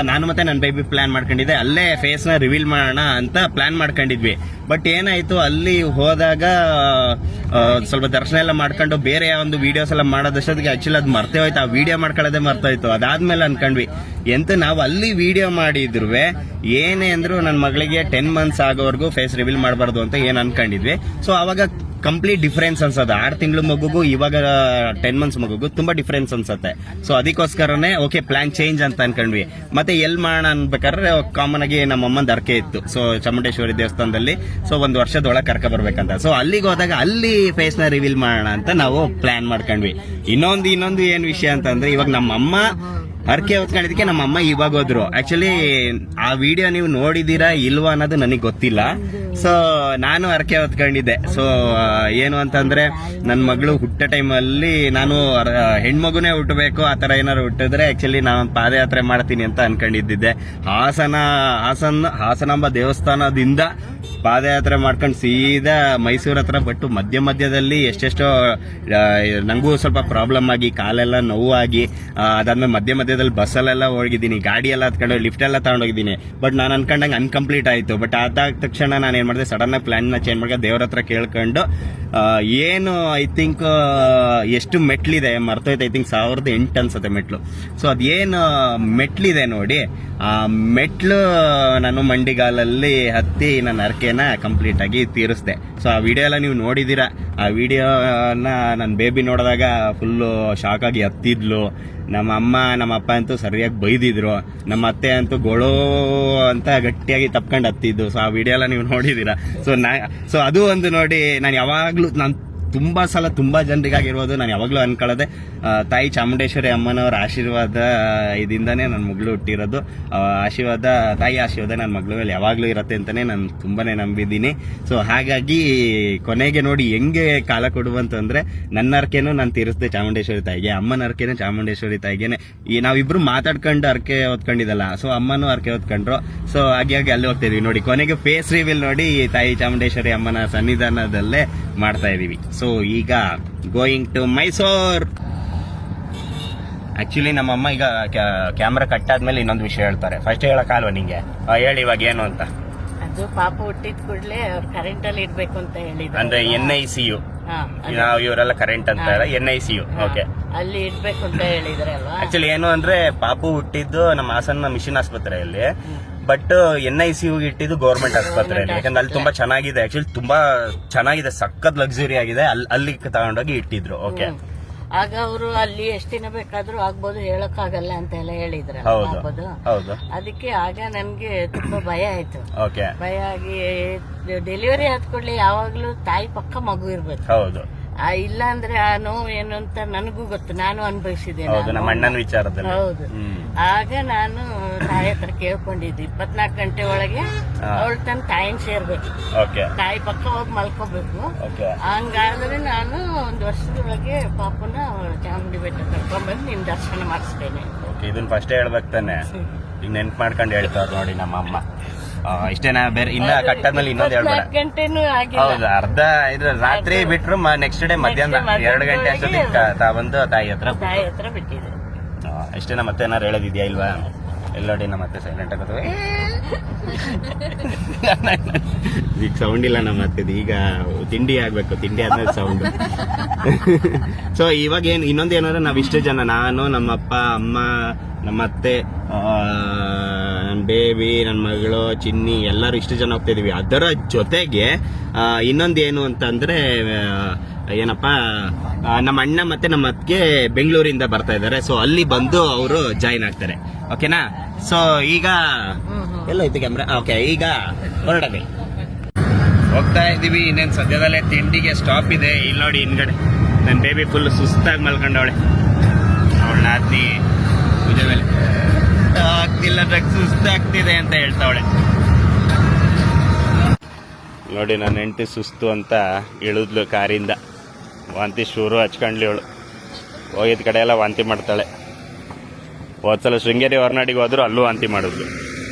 ನಾನು ಮತ್ತೆ ನನ್ನ ಬೇಬಿ ಪ್ಲಾನ್ ಮಾಡ್ಕೊಂಡಿದ್ದೆ, ಅಲ್ಲೇ ಫೇಸ್ ನ ರಿವೀಲ್ ಮಾಡೋಣ ಅಂತ ಪ್ಲಾನ್ ಮಾಡ್ಕೊಂಡಿದ್ವಿ. ಬಟ್ ಏನಾಯ್ತು, ಅಲ್ಲಿ ಹೋದಾಗ ಸ್ವಲ್ಪ ದರ್ಶನ ಎಲ್ಲ ಮಾಡ್ಕೊಂಡು ಬೇರೆ ಒಂದು ವಿಡಿಯೋಸ್ ಎಲ್ಲ ಮಾಡೋದಷ್ಟೊತ್ತಿಗೆ ಆಕ್ಚುಲಿ ಅದು ಮರ್ತೇ ಹೋಯ್ತು. ಆ ವಿಡಿಯೋ ಮಾಡ್ಕೊಳ್ಳೋದೇ ಮರ್ತೋಯ್ತು. ಅದಾದ್ಮೇಲೆ ಅನ್ಕೊಂಡ್ವಿ ಎಂತ ನಾವು ಅಲ್ಲಿ ವಿಡಿಯೋ ಮಾಡಿದ್ರು ಏನೇ ಅಂದ್ರು ನನ್ನ ಮಗಳಿಗೆ 10 months ಆಗೋವರೆಗೂ ಫೇಸ್ ರಿವೀಲ್ ಮಾಡಬಾರ್ದು ಅಂತ ಏನ್ ಅನ್ಕೊಂಡಿದ್ವಿ. ಸೊ ಅವಾಗ ಕಂಪ್ಲೀಟ್ ಡಿಫರೆನ್ಸ್ ಅನ್ಸೋದು. 6 ತಿಂಗಳು ಮಗುಗೂ ಇವಾಗ 10 months ಮಗುಗೂ ತುಂಬಾ ಡಿಫರೆನ್ಸ್ ಅನ್ಸುತ್ತೆ. ಸೊ ಅದಕ್ಕೋಸ್ಕರನೇ ಓಕೆ ಪ್ಲಾನ್ ಚೇಂಜ್ ಅಂತ ಅನ್ಕೊಂಡ್ವಿ. ಮತ್ತೆ ಎಲ್ ಮಾಡೋಣ ಅನ್ಬೇಕಾದ್ರೆ ಕಾಮನ್ ಆಗಿ ನಮ್ಮ ಅಮ್ಮನ ಅರ್ಕೆ ಇತ್ತು. ಸೊ ಚಾಮುಂಡೇಶ್ವರಿ ದೇವಸ್ಥಾನದಲ್ಲಿ ಸೊ 1 ವರ್ಷದೊಳಗೆ ಕರ್ಕ ಬರ್ಬೇಕಂತ. ಸೊ ಅಲ್ಲಿಗೆ ಹೋದಾಗ ಅಲ್ಲಿ ಫೇಸ್ ನ ರಿವೀಲ್ ಮಾಡೋಣ ಅಂತ ನಾವು ಪ್ಲಾನ್ ಮಾಡ್ಕೊಂಡ್ವಿ. ಇನ್ನೊಂದು ಏನ್ ವಿಷಯ ಅಂತಂದ್ರೆ ಇವಾಗ ನಮ್ಮ ಅಮ್ಮ ಹರಕೆ ಹೊತ್ಕೊಂಡಿದ್ದಕ್ಕೆ ನಮ್ಮ ಅಮ್ಮ ಇವಾಗ ಹೋದ್ರು. ಆಕ್ಚುಲಿ ಆ ವಿಡಿಯೋ ನೀವು ನೋಡಿದೀರಾ ಇಲ್ವಾ ಅನ್ನೋದು ನನಗೆ ಗೊತ್ತಿಲ್ಲ. ಸೊ ನಾನು ಹರಕೆ ಹೊತ್ಕೊಂಡಿದ್ದೆ. ಸೊ ಏನು ಅಂತಂದ್ರೆ ನನ್ನ ಮಗಳು ಹುಟ್ಟ ಟೈಮಲ್ಲಿ ನಾನು ಹೆಣ್ಮಗುನೇ ಹುಟ್ಟಬೇಕು ಆ ತರ ಏನಾದ್ರು ಹುಟ್ಟಿದ್ರೆ ಆಕ್ಚುಲಿ ನಾನು ಪಾದಯಾತ್ರೆ ಮಾಡ್ತೀನಿ ಅಂತ ಅನ್ಕೊಂಡಿದ್ದೆ. ಹಾಸನಾಂಬ ದೇವಸ್ಥಾನದಿಂದ ಪಾದಯಾತ್ರೆ ಮಾಡ್ಕೊಂಡು ಸೀದಾ ಮೈಸೂರ್ ಹತ್ರ ಬಟ್ಟು ಮಧ್ಯದಲ್ಲಿ ಎಷ್ಟೆಷ್ಟೋ ನಂಗೂ ಸ್ವಲ್ಪ ಪ್ರಾಬ್ಲಮ್ ಆಗಿ ಕಾಲೆಲ್ಲ ನೋವಾಗಿ ಅದಾದ್ಮೇಲೆ ಮಧ್ಯದಲ್ಲಿ ಬಸ್ಸಲ್ಲೆಲ್ಲ ಹೋಗಿದ್ದೀನಿ, ಗಾಡಿ ಎಲ್ಲ ಹತ್ಕೊಂಡು ಲಿಫ್ಟ್ ಎಲ್ಲ ತಗೊಂಡೋಗಿದ್ದೀನಿ. ಬಟ್ ನಾನು ಅನ್ಕೊಂಡಂಗೆ ಅನ್ಕಂಪ್ಲೀಟ್ ಆಯ್ತು. ಬಟ್ ಅದಾದ ತಕ್ಷಣ ನಾನು ಏನ್ ಮಾಡಿದೆ, ಸಡನ್ ಆಗಿ ಪ್ಲಾನ್ ನ ಚೇಂಜ್ ಮಾಡಿ ದೇವ್ರ ಹತ್ರ ಕೇಳ್ಕೊಂಡು ಏನು ಐ ಥಿಂಕ್ ಎಷ್ಟು ಮೆಟ್ಲಿದೆ ಮರ್ತೋಯ್ತು. ಐ ಥಿಂಕ್ 1008 ಅನ್ಸುತ್ತೆ ಮೆಟ್ಲು. ಸೊ ಅದೇನು ಮೆಟ್ಲಿದೆ ನೋಡಿ, ಆ ಮೆಟ್ಲು ನಾನು ಮಂಡಿಗಾಲಲ್ಲಿ ಹತ್ತಿ ನನ್ನ ಹರಕೆನ ಕಂಪ್ಲೀಟ್ ಆಗಿ ತೀರಿಸ್ದೆ. ಸೊ ಆ ವಿಡಿಯೋ ಎಲ್ಲ ನೀವು ನೋಡಿದೀರಾ. ಆ ವಿಡಿಯೋನ ನನ್ನ ಬೇಬಿ ನೋಡಿದಾಗ ಫುಲ್ಲು ಶಾಕ್ ಆಗಿ ಹತ್ತಿದ್ಲು. ನಮ್ಮ ಅಮ್ಮ ನಮ್ಮ ಅಪ್ಪ ಅಂತೂ ಸರಿಯಾಗಿ ಬೈದಿದ್ರು. ನಮ್ಮ ಅತ್ತೆ ಅಂತೂ ಗೊಳೋ ಅಂತ ಗಟ್ಟಿಯಾಗಿ ತಪ್ಕೊಂಡು ಹತ್ತಿದ್ದು. ಸೊ ಆ ವಿಡಿಯೋ ಎಲ್ಲ ನೀವು ನೋಡಿದೀರಾ. ಸೊ ಅದು ಒಂದು ನೋಡಿ, ನಾನು ಯಾವಾಗ್ಲೂ ತುಂಬಾ ಸಲ ತುಂಬಾ ಜನರಿಗಾಗಿರ್ಬೋದು ನಾನು ಯಾವಾಗ್ಲೂ ಅನ್ಕೊಳ್ಳೋದೆ ತಾಯಿ ಚಾಮುಂಡೇಶ್ವರಿ ಅಮ್ಮನವರ ಆಶೀರ್ವಾದ ಇದರಿಂದಾನೇ ನನ್ನ ಮಗಳು ಹುಟ್ಟಿರೋದು. ತಾಯಿ ಆಶೀರ್ವಾದ ನನ್ನ ಮಗಳ ಮೇಲೆ ಯಾವಾಗ್ಲೂ ಇರತ್ತೆ ಅಂತಾನೆ ನಾನು ತುಂಬಾನೇ ನಂಬಿದ್ದೀನಿ. ಸೊ ಹಾಗಾಗಿ ಕೊನೆಗೆ ನೋಡಿ ಹೆಂಗೆ ಕಾಲ ಕೊಡುವಂತಂದ್ರೆ ನನ್ನ ಅರ್ಕೆನೂ ನಾನು ತೀರಿಸ್ದೆ ಚಾಮುಂಡೇಶ್ವರಿ ತಾಯಿಗೆ, ಅಮ್ಮನ ಅರ್ಕೆನೂ ಚಾಮುಂಡೇಶ್ವರಿ ತಾಯಿಗೆನೆ. ಈ ನಾವಿಬ್ರು ಮಾತಾಡ್ಕೊಂಡು ಅರ್ಕೆ ಹೊತ್ಕೊಂಡಿದ್ದಲ್ಲ. ಸೊ ಅಮ್ಮನೂ ಅರ್ಕೆ ಹೊತ್ಕೊಂಡ್ರು. ಸೊ ಹಾಗಾಗಿ ಅಲ್ಲಿ ಹೋಗ್ತಾ ಇದೀವಿ ನೋಡಿ. ಕೊನೆಗೆ ಫೇಸ್ ರಿವೀಲ್ ನೋಡಿ ತಾಯಿ ಚಾಮುಂಡೇಶ್ವರಿ ಅಮ್ಮನ ಸನ್ನಿಧಾನದಲ್ಲೇ ಮಾಡ್ತಾ ಇದೀವಿ. ಸೊ ಈಗ ಗೋಯಿಂಗ್ ಟು ಮೈಸೂರ್. ಆಕ್ಚುಲಿ ನಮ್ಮಮ್ಮ ಈಗ ಕ್ಯಾಮ್ರಾ ಕಟ್ ಆದ್ಮೇಲೆ ಇನ್ನೊಂದು ವಿಷಯ ಹೇಳ್ತಾರೆ. ಫಸ್ಟ್ ಹೇಳಕ್ಕಾಲ್ವಾ ನಿಂಗೆ? ಹೇಳಿ ಇವಾಗ ಏನು ಅಂತ. ಅದು ಪಾಪ ಹುಟ್ಟಿದ ಕೂಡಲೇ ಅವ್ರು ಕರೆಂಟ್ ಅಲ್ಲಿ ಇಡ್ಬೇಕು ಅಂತ ಹೇಳಿದ್ರು. ಅಂದ್ರೆ NICU ನಾವು ಇವರೆಲ್ಲ ಕರೆಂಟ್ ಅಂತ NICU. ಓಕೆ, ಅಲ್ಲಿ ಇಡ್ಬೇಕು ಅಂತ ಹೇಳಿದ್ರೆ ಅಲ್ವಾ. ಆಕ್ಚುಲಿ ಏನು ಅಂದ್ರೆ ಪಾಪು ಹುಟ್ಟಿದ್ದು ನಮ್ಮ ಹಾಸನ ಮಿಷನ್ ಆಸ್ಪತ್ರೆಯಲ್ಲಿ. ಬಟ್ NICU ಇಟ್ಟಿದ್ದು ಗೌರ್ಮೆಂಟ್ ಆಸ್ಪತ್ರೆಯಲ್ಲಿ. ಯಾಕಂದ್ರೆ ಅಲ್ಲಿ ತುಂಬಾ ಚೆನ್ನಾಗಿದೆ. ಆಕ್ಚುಲಿ ತುಂಬಾ ಚೆನ್ನಾಗಿದೆ, ಸಖತ್ ಲಕ್ಸುರಿ ಆಗಿದೆ. ಅಲ್ಲಿ ತಗೊಂಡೋಗಿ ಇಟ್ಟಿದ್ರು. ಓಕೆ, ಆಗ ಅವರು ಅಲ್ಲಿ ಎಷ್ಟು ದಿನ ಬೇಕಾದ್ರೂ ಆಗ್ಬೋದು, ಹೇಳಕ್ ಆಗಲ್ಲ ಅಂತ ಎಲ್ಲ ಹೇಳಿದ್ರು. ಹೌದು. ಅದಕ್ಕೆ ಆಗ ನನ್ಗೆ ತುಂಬಾ ಭಯ ಆಯ್ತು. ಓಕೆ, ಭಯ ಆಗಿ ಡೆಲಿವರಿ ಆದ್ಕೊಡ್ಲಿ ಯಾವಾಗ್ಲೂ ತಾಯಿ ಪಕ್ಕ ಮಗು ಇರ್ಬೇಕು. ಹೌದು. ಇಲ್ಲ ಅಂದ್ರೆ ಆ ನೋವು ಏನು ಅಂತ ನನಗೂ ಗೊತ್ತು, ನಾನು ಅನುಭವಿಸಿದ್ದೇನೆ. ಹೌದು, ನಮ್ಮ ಅಣ್ಣನ ವಿಚಾರದಲ್ಲಿ. ಹೌದು. ಆಗ ನಾನು ತಾಯಿ ಹತ್ರ ಕೇಳ್ಕೊಂಡಿದ್ದೆ 24 ಗಂಟೆ ಒಳಗೆ ಅವಳು ತನ್ನ ತಾಯಿನ ಸೇರ್ಬೇಕು, ತಾಯಿ ಪಕ್ಕ ಹೋಗಿ ಮಲ್ಕೋಬೇಕು. ಹಂಗಾದ್ರೆ ನಾನು 1 ವರ್ಷದೊಳಗೆ ಪಾಪನ ಚಾಮುಂಡಿ ಬೆಟ್ಟ ಕರ್ಕೊಂಡ್ಬಂದು ನಿನ್ ದರ್ಶನ ಮಾಡಿಸ್ತೇನೆ. ಇದನ್ನ ಫಸ್ಟ್ ಹೇಳ್ಬೇಕು ತಾನೆ, ಈಗ ನೆನ್ಪು ಮಾಡ್ಕೊಂಡು ಹೇಳ್ತಾರ ನೋಡಿ ನಮ್ಮ ಅಮ್ಮ. ಇಷ್ಟೇನಾ? ಬೇರೆ ಇನ್ನ ಕಟ್ಟಾದ್ಮೇಲೆ ಇನ್ನೊಂದು ಹೇಳ್ಬೇಡ. ಗಂಟೆನೂ ಹೌದು, ಅರ್ಧ ಇದ್ರ ರಾತ್ರಿ ಬಿಟ್ರು ನೆಕ್ಸ್ಟ್ ಡೇ ಮಧ್ಯಾಹ್ನ 2 ಗಂಟೆ ಅಷ್ಟೊತ್ತಿಗೆ ಬಂದು ತಾಯಿ ಹತ್ರ ಬಿಟ್ಟಿದೆ. ಇಷ್ಟೇನಾ? ಮತ್ತೆ ಏನಾರು ಹೇಳೋದಿದ್ಯಾ ಇಲ್ವಾ? ಎಲ್ಲೋಡಿ ನಮ್ಮ ಮತ್ತೆ ಸೈಲೆಂಟ್ ಆಗೋದು. ಈಗ ಸೌಂಡ್ ಇಲ್ಲ ನಮ್ಮ ಮತ್ತೆ, ಈಗ ತಿಂಡಿ ಆಗ್ಬೇಕು. ತಿಂಡಿ ಆದ್ಮೇಲೆ ಸೌಂಡ್. ಸೊ ಇವಾಗ ಇನ್ನೊಂದು ಏನಂದ್ರೆ ನಾವ್ ಇಷ್ಟು ಜನ, ನಾನು ನಮ್ಮ ಅಪ್ಪ ಅಮ್ಮ ನಮ್ಮ ಅತ್ತೆ ನನ್ನ ಬೇಬಿ ನನ್ನ ಮಗಳು ಚಿನ್ನಿ ಎಲ್ಲರೂ ಇಷ್ಟು ಜನ ಹೋಗ್ತಾ ಇದೀವಿ. ಅದರ ಜೊತೆಗೆ ಇನ್ನೊಂದೇನು ಅಂತಂದ್ರೆ ಏನಪ್ಪಾ, ನಮ್ಮ ಅಣ್ಣ ಮತ್ತೆ ನಮ್ಮ ಅತ್ತಿಗೆ ಬೆಂಗಳೂರಿಂದ ಬರ್ತಾ ಇದ್ದಾರೆ. ಸೊ ಅಲ್ಲಿ ಬಂದು ಅವರು ಜಾಯಿನ್ ಆಗ್ತಾರೆ. ಓಕೆನಾ? ಸೊ ಈಗ ಎಲ್ಲ ಐತೆ ಕ್ಯಾಮ್ರಾ. ಓಕೆ, ಈಗ ಹೊರಡದೆ ಹೋಗ್ತಾ ಇದೀವಿ. ಇನ್ನೇನು ಸದ್ಯದಲ್ಲೇ ತಿಂಡಿಗೆ ಸ್ಟಾಪ್ ಇದೆ. ಇಲ್ಲಿ ನೋಡಿ ಹಿಂದ್ಗಡೆ ನನ್ನ ಬೇಬಿ ಫುಲ್ ಸುಸ್ತಾಗಿ ಮಲ್ಕೊಂಡವಳೆ. ಅವಳ ನಾದ್ನಿ ಪೂಜೆ ಮೇಲೆ ಆಗ್ತಿಲ್ಲ, ಸುಸ್ತಾಗ್ತಿದೆ ಅಂತ ಹೇಳ್ತಾವಳೆ. ನೋಡಿ ನನ್ನ ಹೆಂಡತಿ ಸುಸ್ತು ಅಂತ ಇಳಿದ್ಲು ಕಾರಿಂದ. ವಾಂತಿ ಶುರು ಹಚ್ಕೊಂಡ್ಲಿ ಅವಳು. ಹೋಗಿದ ಕಡೆ ಎಲ್ಲ ವಾಂತಿ ಮಾಡ್ತಾಳೆ. ಹೋದ್ಸಲ ಶೃಂಗೇರಿ ಹೊರನಾಡಿಗೆ ಹೋದ್ರು ಅಲ್ಲೂ ವಾಂತಿ ಮಾಡಿದ್ಲು,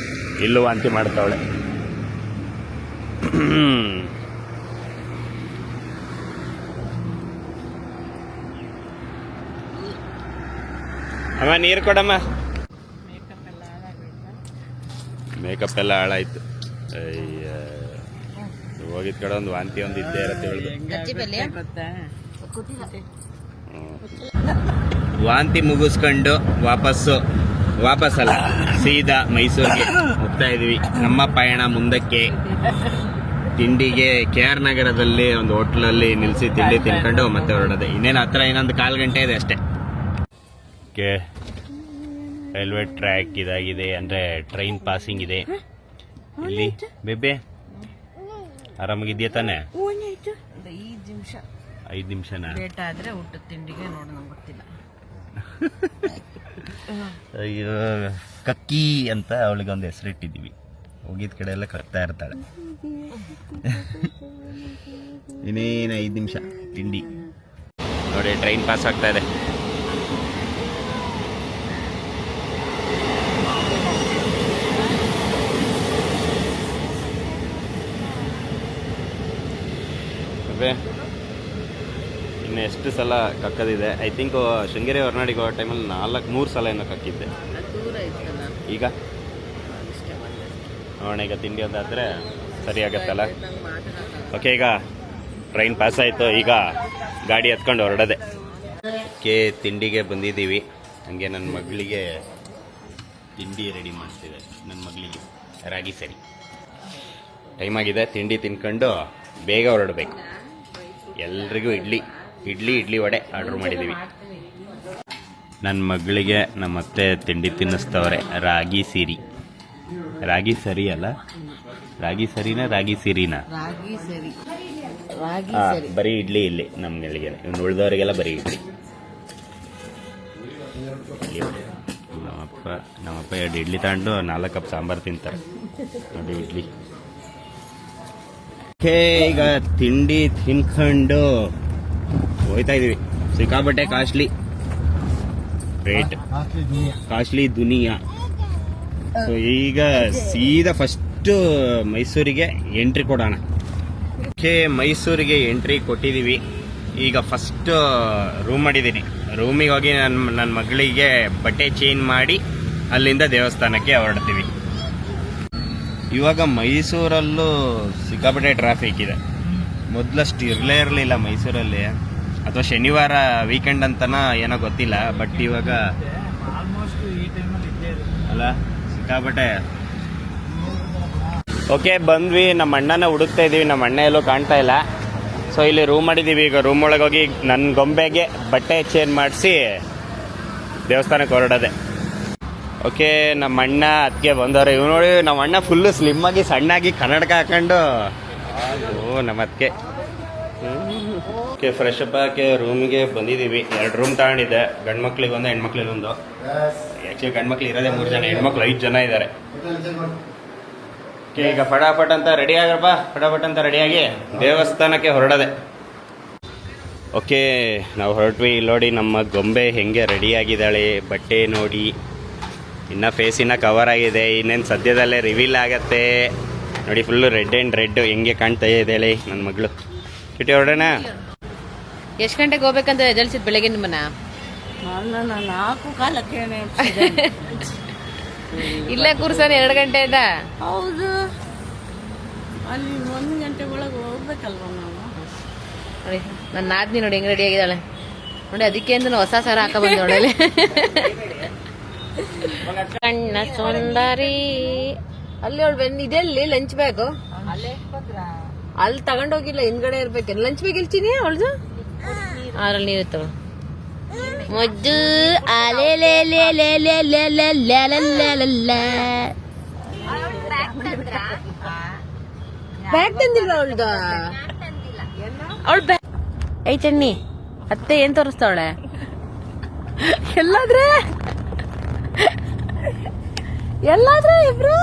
ಇಲ್ಲೂ ವಾಂತಿ ಮಾಡ್ತಾವಳೆ. ಅಮ್ಮ ನೀರು ಕೊಡಮ್ಮ. ಮೇಕಪ್ ಎಲ್ಲ ಹಾಳಾಯ್ತು. ಹೋಗಿದ್ ಕಡೆ ಒಂದು ವಾಂತಿ ಒಂದು ಇದ್ದೇ ಇರತ್ತೆ ಹೇಳ್ದು. ವಾಂತಿ ಮುಗಿಸ್ಕೊಂಡು ವಾಪಸ್ಸಲ್ಲ ಸೀದಾ ಮೈಸೂರಿಗೆ ಹೋಗ್ತಾ ಇದೀವಿ. ನಮ್ಮ ಪಯಣ ಮುಂದಕ್ಕೆ. ತಿಂಡಿಗೆ KR ನಗರದಲ್ಲಿ ಒಂದು ಹೋಟ್ಲಲ್ಲಿ ನಿಲ್ಲಿಸಿ ತಿಂಡಿ ತಿನ್ಕೊಂಡು ಮತ್ತೆ ಹೊರಡೋದೆ. ಇನ್ನೇನು ಹತ್ರ ಇನ್ನೊಂದು 1/4 ಗಂಟೆ ಇದೆ ಅಷ್ಟೇ. ಓಕೆ, ರೈಲ್ವೆ ಟ್ರ್ಯಾಕ್ ಇದಾಗಿದೆ, ಅಂದರೆ ಟ್ರೈನ್ ಪಾಸಿಂಗ್ ಇದೆ ಇಲ್ಲಿ. ಬೇಬೆ ಆರಾಮಾಗಿದ್ಯಾ ತಾನೆ? 5 ನಿಮಿಷನಾ? ಲೇಟ್ ಆದ್ರೆ ಊಟದ ತಿಂಡಿಗೆ ನೋಡು, ನಂಗೆ ಗೊತ್ತಿಲ್ಲ. ಅಯ್ಯೋ, ಕಕ್ಕಿ ಅಂತ ಅವಳಿಗೆ ಒಂದು ಹೆಸರಿಟ್ಟಿದ್ದೀವಿ. ಹೋಗಿದ ಕಡೆ ಎಲ್ಲ ಕಕ್ತಾ ಇರ್ತಾಳೆ. ಇನ್ನೇನು 5 ನಿಮಿಷ ತಿಂಡಿ. ನೋಡಿ ಟ್ರೈನ್ ಪಾಸ್ ಆಗ್ತಾ ಇದೆ. ಇನ್ನು ಎಷ್ಟು ಸಲ ಕಕ್ಕದಿದೆ? ಐ ಥಿಂಕ್ ಶೃಂಗೇರಿ ಹೊರನಾಡಿಗೆ ಹೋಗೋ ಟೈಮಲ್ಲಿ 3 ಸಲ ಏನೋ ಕಕ್ಕಿದ್ದೆ. ಈಗ ನೋಡೋಣ, ಈಗ ತಿಂಡಿ ಒಂದಾದರೆ ಸರಿ ಆಗತ್ತಲ್ಲ. ಓಕೆ, ಈಗ ಟ್ರೈನ್ ಪಾಸ್ ಆಯಿತು. ಈಗ ಗಾಡಿ ಹತ್ಕೊಂಡು ಹೊರಡದೆ. ತಿಂಡಿಗೆ ಬಂದಿದ್ದೀವಿ. ಹಂಗೆ ನನ್ನ ಮಗಳಿಗೆ ತಿಂಡಿ ರೆಡಿ ಮಾಡ್ತಿದೆ. ನನ್ನ ಮಗಳಿಗೆ ರಾಗಿ ಸರಿ ಟೈಮ್ ಆಗಿದೆ. ತಿಂಡಿ ತಿನ್ಕೊಂಡು ಬೇಗ ಹೊರಡಬೇಕು. ಎಲ್ರಿಗೂ ಇಡ್ಲಿ ವಡೆ ಆರ್ಡ್ರ್ ಮಾಡಿದ್ದೀವಿ. ನನ್ನ ಮಗಳಿಗೆ ನಮ್ಮತ್ತೆ ತಿಂಡಿ ತಿನ್ನಿಸ್ತವ್ರೆ. ರಾಗಿ ಸರಿ ಅಲ್ಲ? ರಾಗಿ ಸರಿನಾ ರಾಗಿ ಸಿರಿನಾ? ಬರೀ ಇಡ್ಲಿ ಇಲ್ಲಿ ನಮ್ಗಳಿಗೆ. ಇವ್ನು ಉಳಿದವರಿಗೆಲ್ಲ ಬರೀ ಇಡ್ಲಿ. ನಮ್ಮಪ್ಪ 2 ಇಡ್ಲಿ ತಗೊಂಡು 4 ಕಪ್ ಸಾಂಬಾರು ತಿಂತಾರೆ. ನೋಡಿ ಇಡ್ಲಿ. ಈಗ ತಿಂಡಿ ತಿನ್ಕೊಂಡು ಹೋಯ್ತಾ ಇದೀವಿ. ಸಿಕ್ಕಾಪಟ್ಟೆ ಕಾಸ್ಟ್ಲಿ ದುನಿಯಾ. ಸೊ ಈಗ ಸೀದಾ ಫಸ್ಟ್ ಮೈಸೂರಿಗೆ ಎಂಟ್ರಿ ಕೊಡೋಣ. ಮೈಸೂರಿಗೆ ಎಂಟ್ರಿ ಕೊಟ್ಟಿದ್ದೀವಿ. ಈಗ ಫಸ್ಟ್ ರೂಮ್ ಮಾಡಿದ್ದೀನಿ. ರೂಮಿಗೆ ಹೋಗಿ ನನ್ನ ಮಗಳಿಗೆ ಬಟ್ಟೆ ಚೇಂಜ್ ಮಾಡಿ ಅಲ್ಲಿಂದ ದೇವಸ್ಥಾನಕ್ಕೆ ಹೊರಡ್ತೀವಿ. ಇವಾಗ ಮೈಸೂರಲ್ಲೂ ಸಿಕ್ಕಾಪಟ್ಟೆ ಟ್ರಾಫಿಕ್ ಇದೆ. ಮೊದಲಷ್ಟು ಇರಲಿಲ್ಲ ಮೈಸೂರಲ್ಲಿ. ಅಥವಾ ಶನಿವಾರ ವೀಕೆಂಡ್ ಅಂತನ ಏನೋ ಗೊತ್ತಿಲ್ಲ. ಬಟ್ ಇವಾಗ ಅಲ್ಲ ಸಿಕ್ಕಾಪಟ್ಟೆ. ಓಕೆ, ಬಂದ್ವಿ. ನಮ್ಮ ಅಣ್ಣನ ಹುಡುಕ್ತಾ ಇದ್ದೀವಿ. ನಮ್ಮ ಅಣ್ಣ ಎಲ್ಲೂ ಕಾಣ್ತಾ ಇಲ್ಲ. ಸೊ ಇಲ್ಲಿ ರೂಮ್ ಮಾಡಿದ್ದೀವಿ. ಈಗ ರೂಮ್ ಒಳಗೆ ಹೋಗಿ ನನ್ನ ಗೊಂಬೆಗೆ ಬಟ್ಟೆ ಚೇಂಜ್ ಮಾಡಿಸಿ ದೇವಸ್ಥಾನಕ್ಕೆ ಹೊರಡೋದೆ. ಓಕೆ, ನಮ್ಮ ಅಣ್ಣ ಅದಕ್ಕೆ ಬಂದವ್ರೆ. ಇವ್ ನೋಡಿ, ನಮ್ಮ ಅಣ್ಣ ಫುಲ್ಲು ಸ್ಲಿಮ್ ಆಗಿ ಸಣ್ಣಾಗಿ ಕನ್ನಡಕ ಹಾಕೊಂಡು ನಮ್ಮ ಅದಕ್ಕೆ. ಓಕೆ, ಫ್ರೆಶ್ ಅಪ್ ಆಗಿ ರೂಮಿಗೆ ಬಂದಿದ್ದೀವಿ. 2 ರೂಮ್ ತಗೊಂಡಿದ್ದೆ. ಗಂಡು ಮಕ್ಳಿಗೆ ಒಂದು, ಹೆಣ್ಮಕ್ಳಿಗೆ ಒಂದು. ಆ್ಯಕ್ಚುಲಿ ಗಂಡು ಮಕ್ಳು ಇರೋದೇ 3 ಜನ, ಹೆಣ್ಮಕ್ಳು 5 ಜನ ಇದ್ದಾರೆ. ಓಕೆ, ಈಗ ಫಟಾಫಟ್ ಅಂತ ರೆಡಿಯಾಗಿ ದೇವಸ್ಥಾನಕ್ಕೆ ಹೊರಡದೆ. ಓಕೆ, ನಾವು ಹೊರಟ್ವಿ. ನೋಡಿ ನಮ್ಮ ಗೊಂಬೆ ಹೆಂಗೆ ರೆಡಿಯಾಗಿದ್ದಾಳೆ. ಬಟ್ಟೆ ನೋಡಿ, ಇನ್ನು ಫೇಸಿನ ಕವರ್ ಆಗಿದೆ. ಇನ್ನೇನು ಸದ್ಯದಲ್ಲೇ ರಿವೀಲ್ ಆಗತ್ತೆ. ನೋಡಿ ಫುಲ್ಲು ರೆಡ್ ಹೆಂಗೆ ಕಾಣ್ತಾ ಇದ್ದಾಳೆ ನನ್ನ ಮಗಳು. ಕಿಟಿ ಹೊರಡೋಣ. ಎಷ್ಟು ಗಂಟೆಗೆ ಹೋಗ್ಬೇಕಂತ ಎದಳ್ಸಿದ್ ಬೆಳಗ್ಗೆ ನಿಮ್ಮನ್ನ? 4 ಕಾಲಕ್ಕೆ ಇಲ್ಲೇ ಕೂರ್ಸೋಣ 2 ಗಂಟೆಯಿಂದ. ಹೌದು, ಅಲ್ಲಿ 1 ಗಂಟೆ ಒಳಗೆ ಹೋಗ್ಬೇಕಲ್ವ ನಾವು. ನೋಡಿ ನನ್ನ ನಾದ್ನಿ ನೋಡಿ ಹೆಂಗ್ ರೆಡಿ ಆಗಿದ್ದಾಳೆ ನೋಡಿ. ಅದಕ್ಕೆ ಅಂತ ಹೊಸ ಸಾರ ಹಾಕ ಬಂದ ನೋಡಲಿ. ಕಣ್ಣ ಸುಂದರಿ. ಅಲ್ಲಿ ಅವಳು ಇದೆಲ್ಲಿ ಲಂಚ್ ಬ್ಯಾಗು? ಅಲ್ಲಿ ತಗೊಂಡೋಗಿಲ್ಲ, ಹಿಂದ್ಗಡೆ ಇರ್ಬೇಕು. ಲಂಚ್ ಬ್ಯಾಗ್ ಇಲ್ತೀನಿ ಅವಳ್ದು. ಅದ್ರಲ್ಲಿ ನೀರು ತಗೊಂಡು ಮೊಜ್ಜು ಬ್ಯಾಗ್ ತಂದಿಲ್ಲ ಅವಳ್ದು. ಅವಳು ಬ್ಯಾಗ್ ಐತಣ್ಣಿ. ಅತ್ತೆ ಏನ್ ತೋರಿಸ್ತಾವಳೆ? ಎಲ್ಲಾದ್ರೆ ಇಬ್ರು.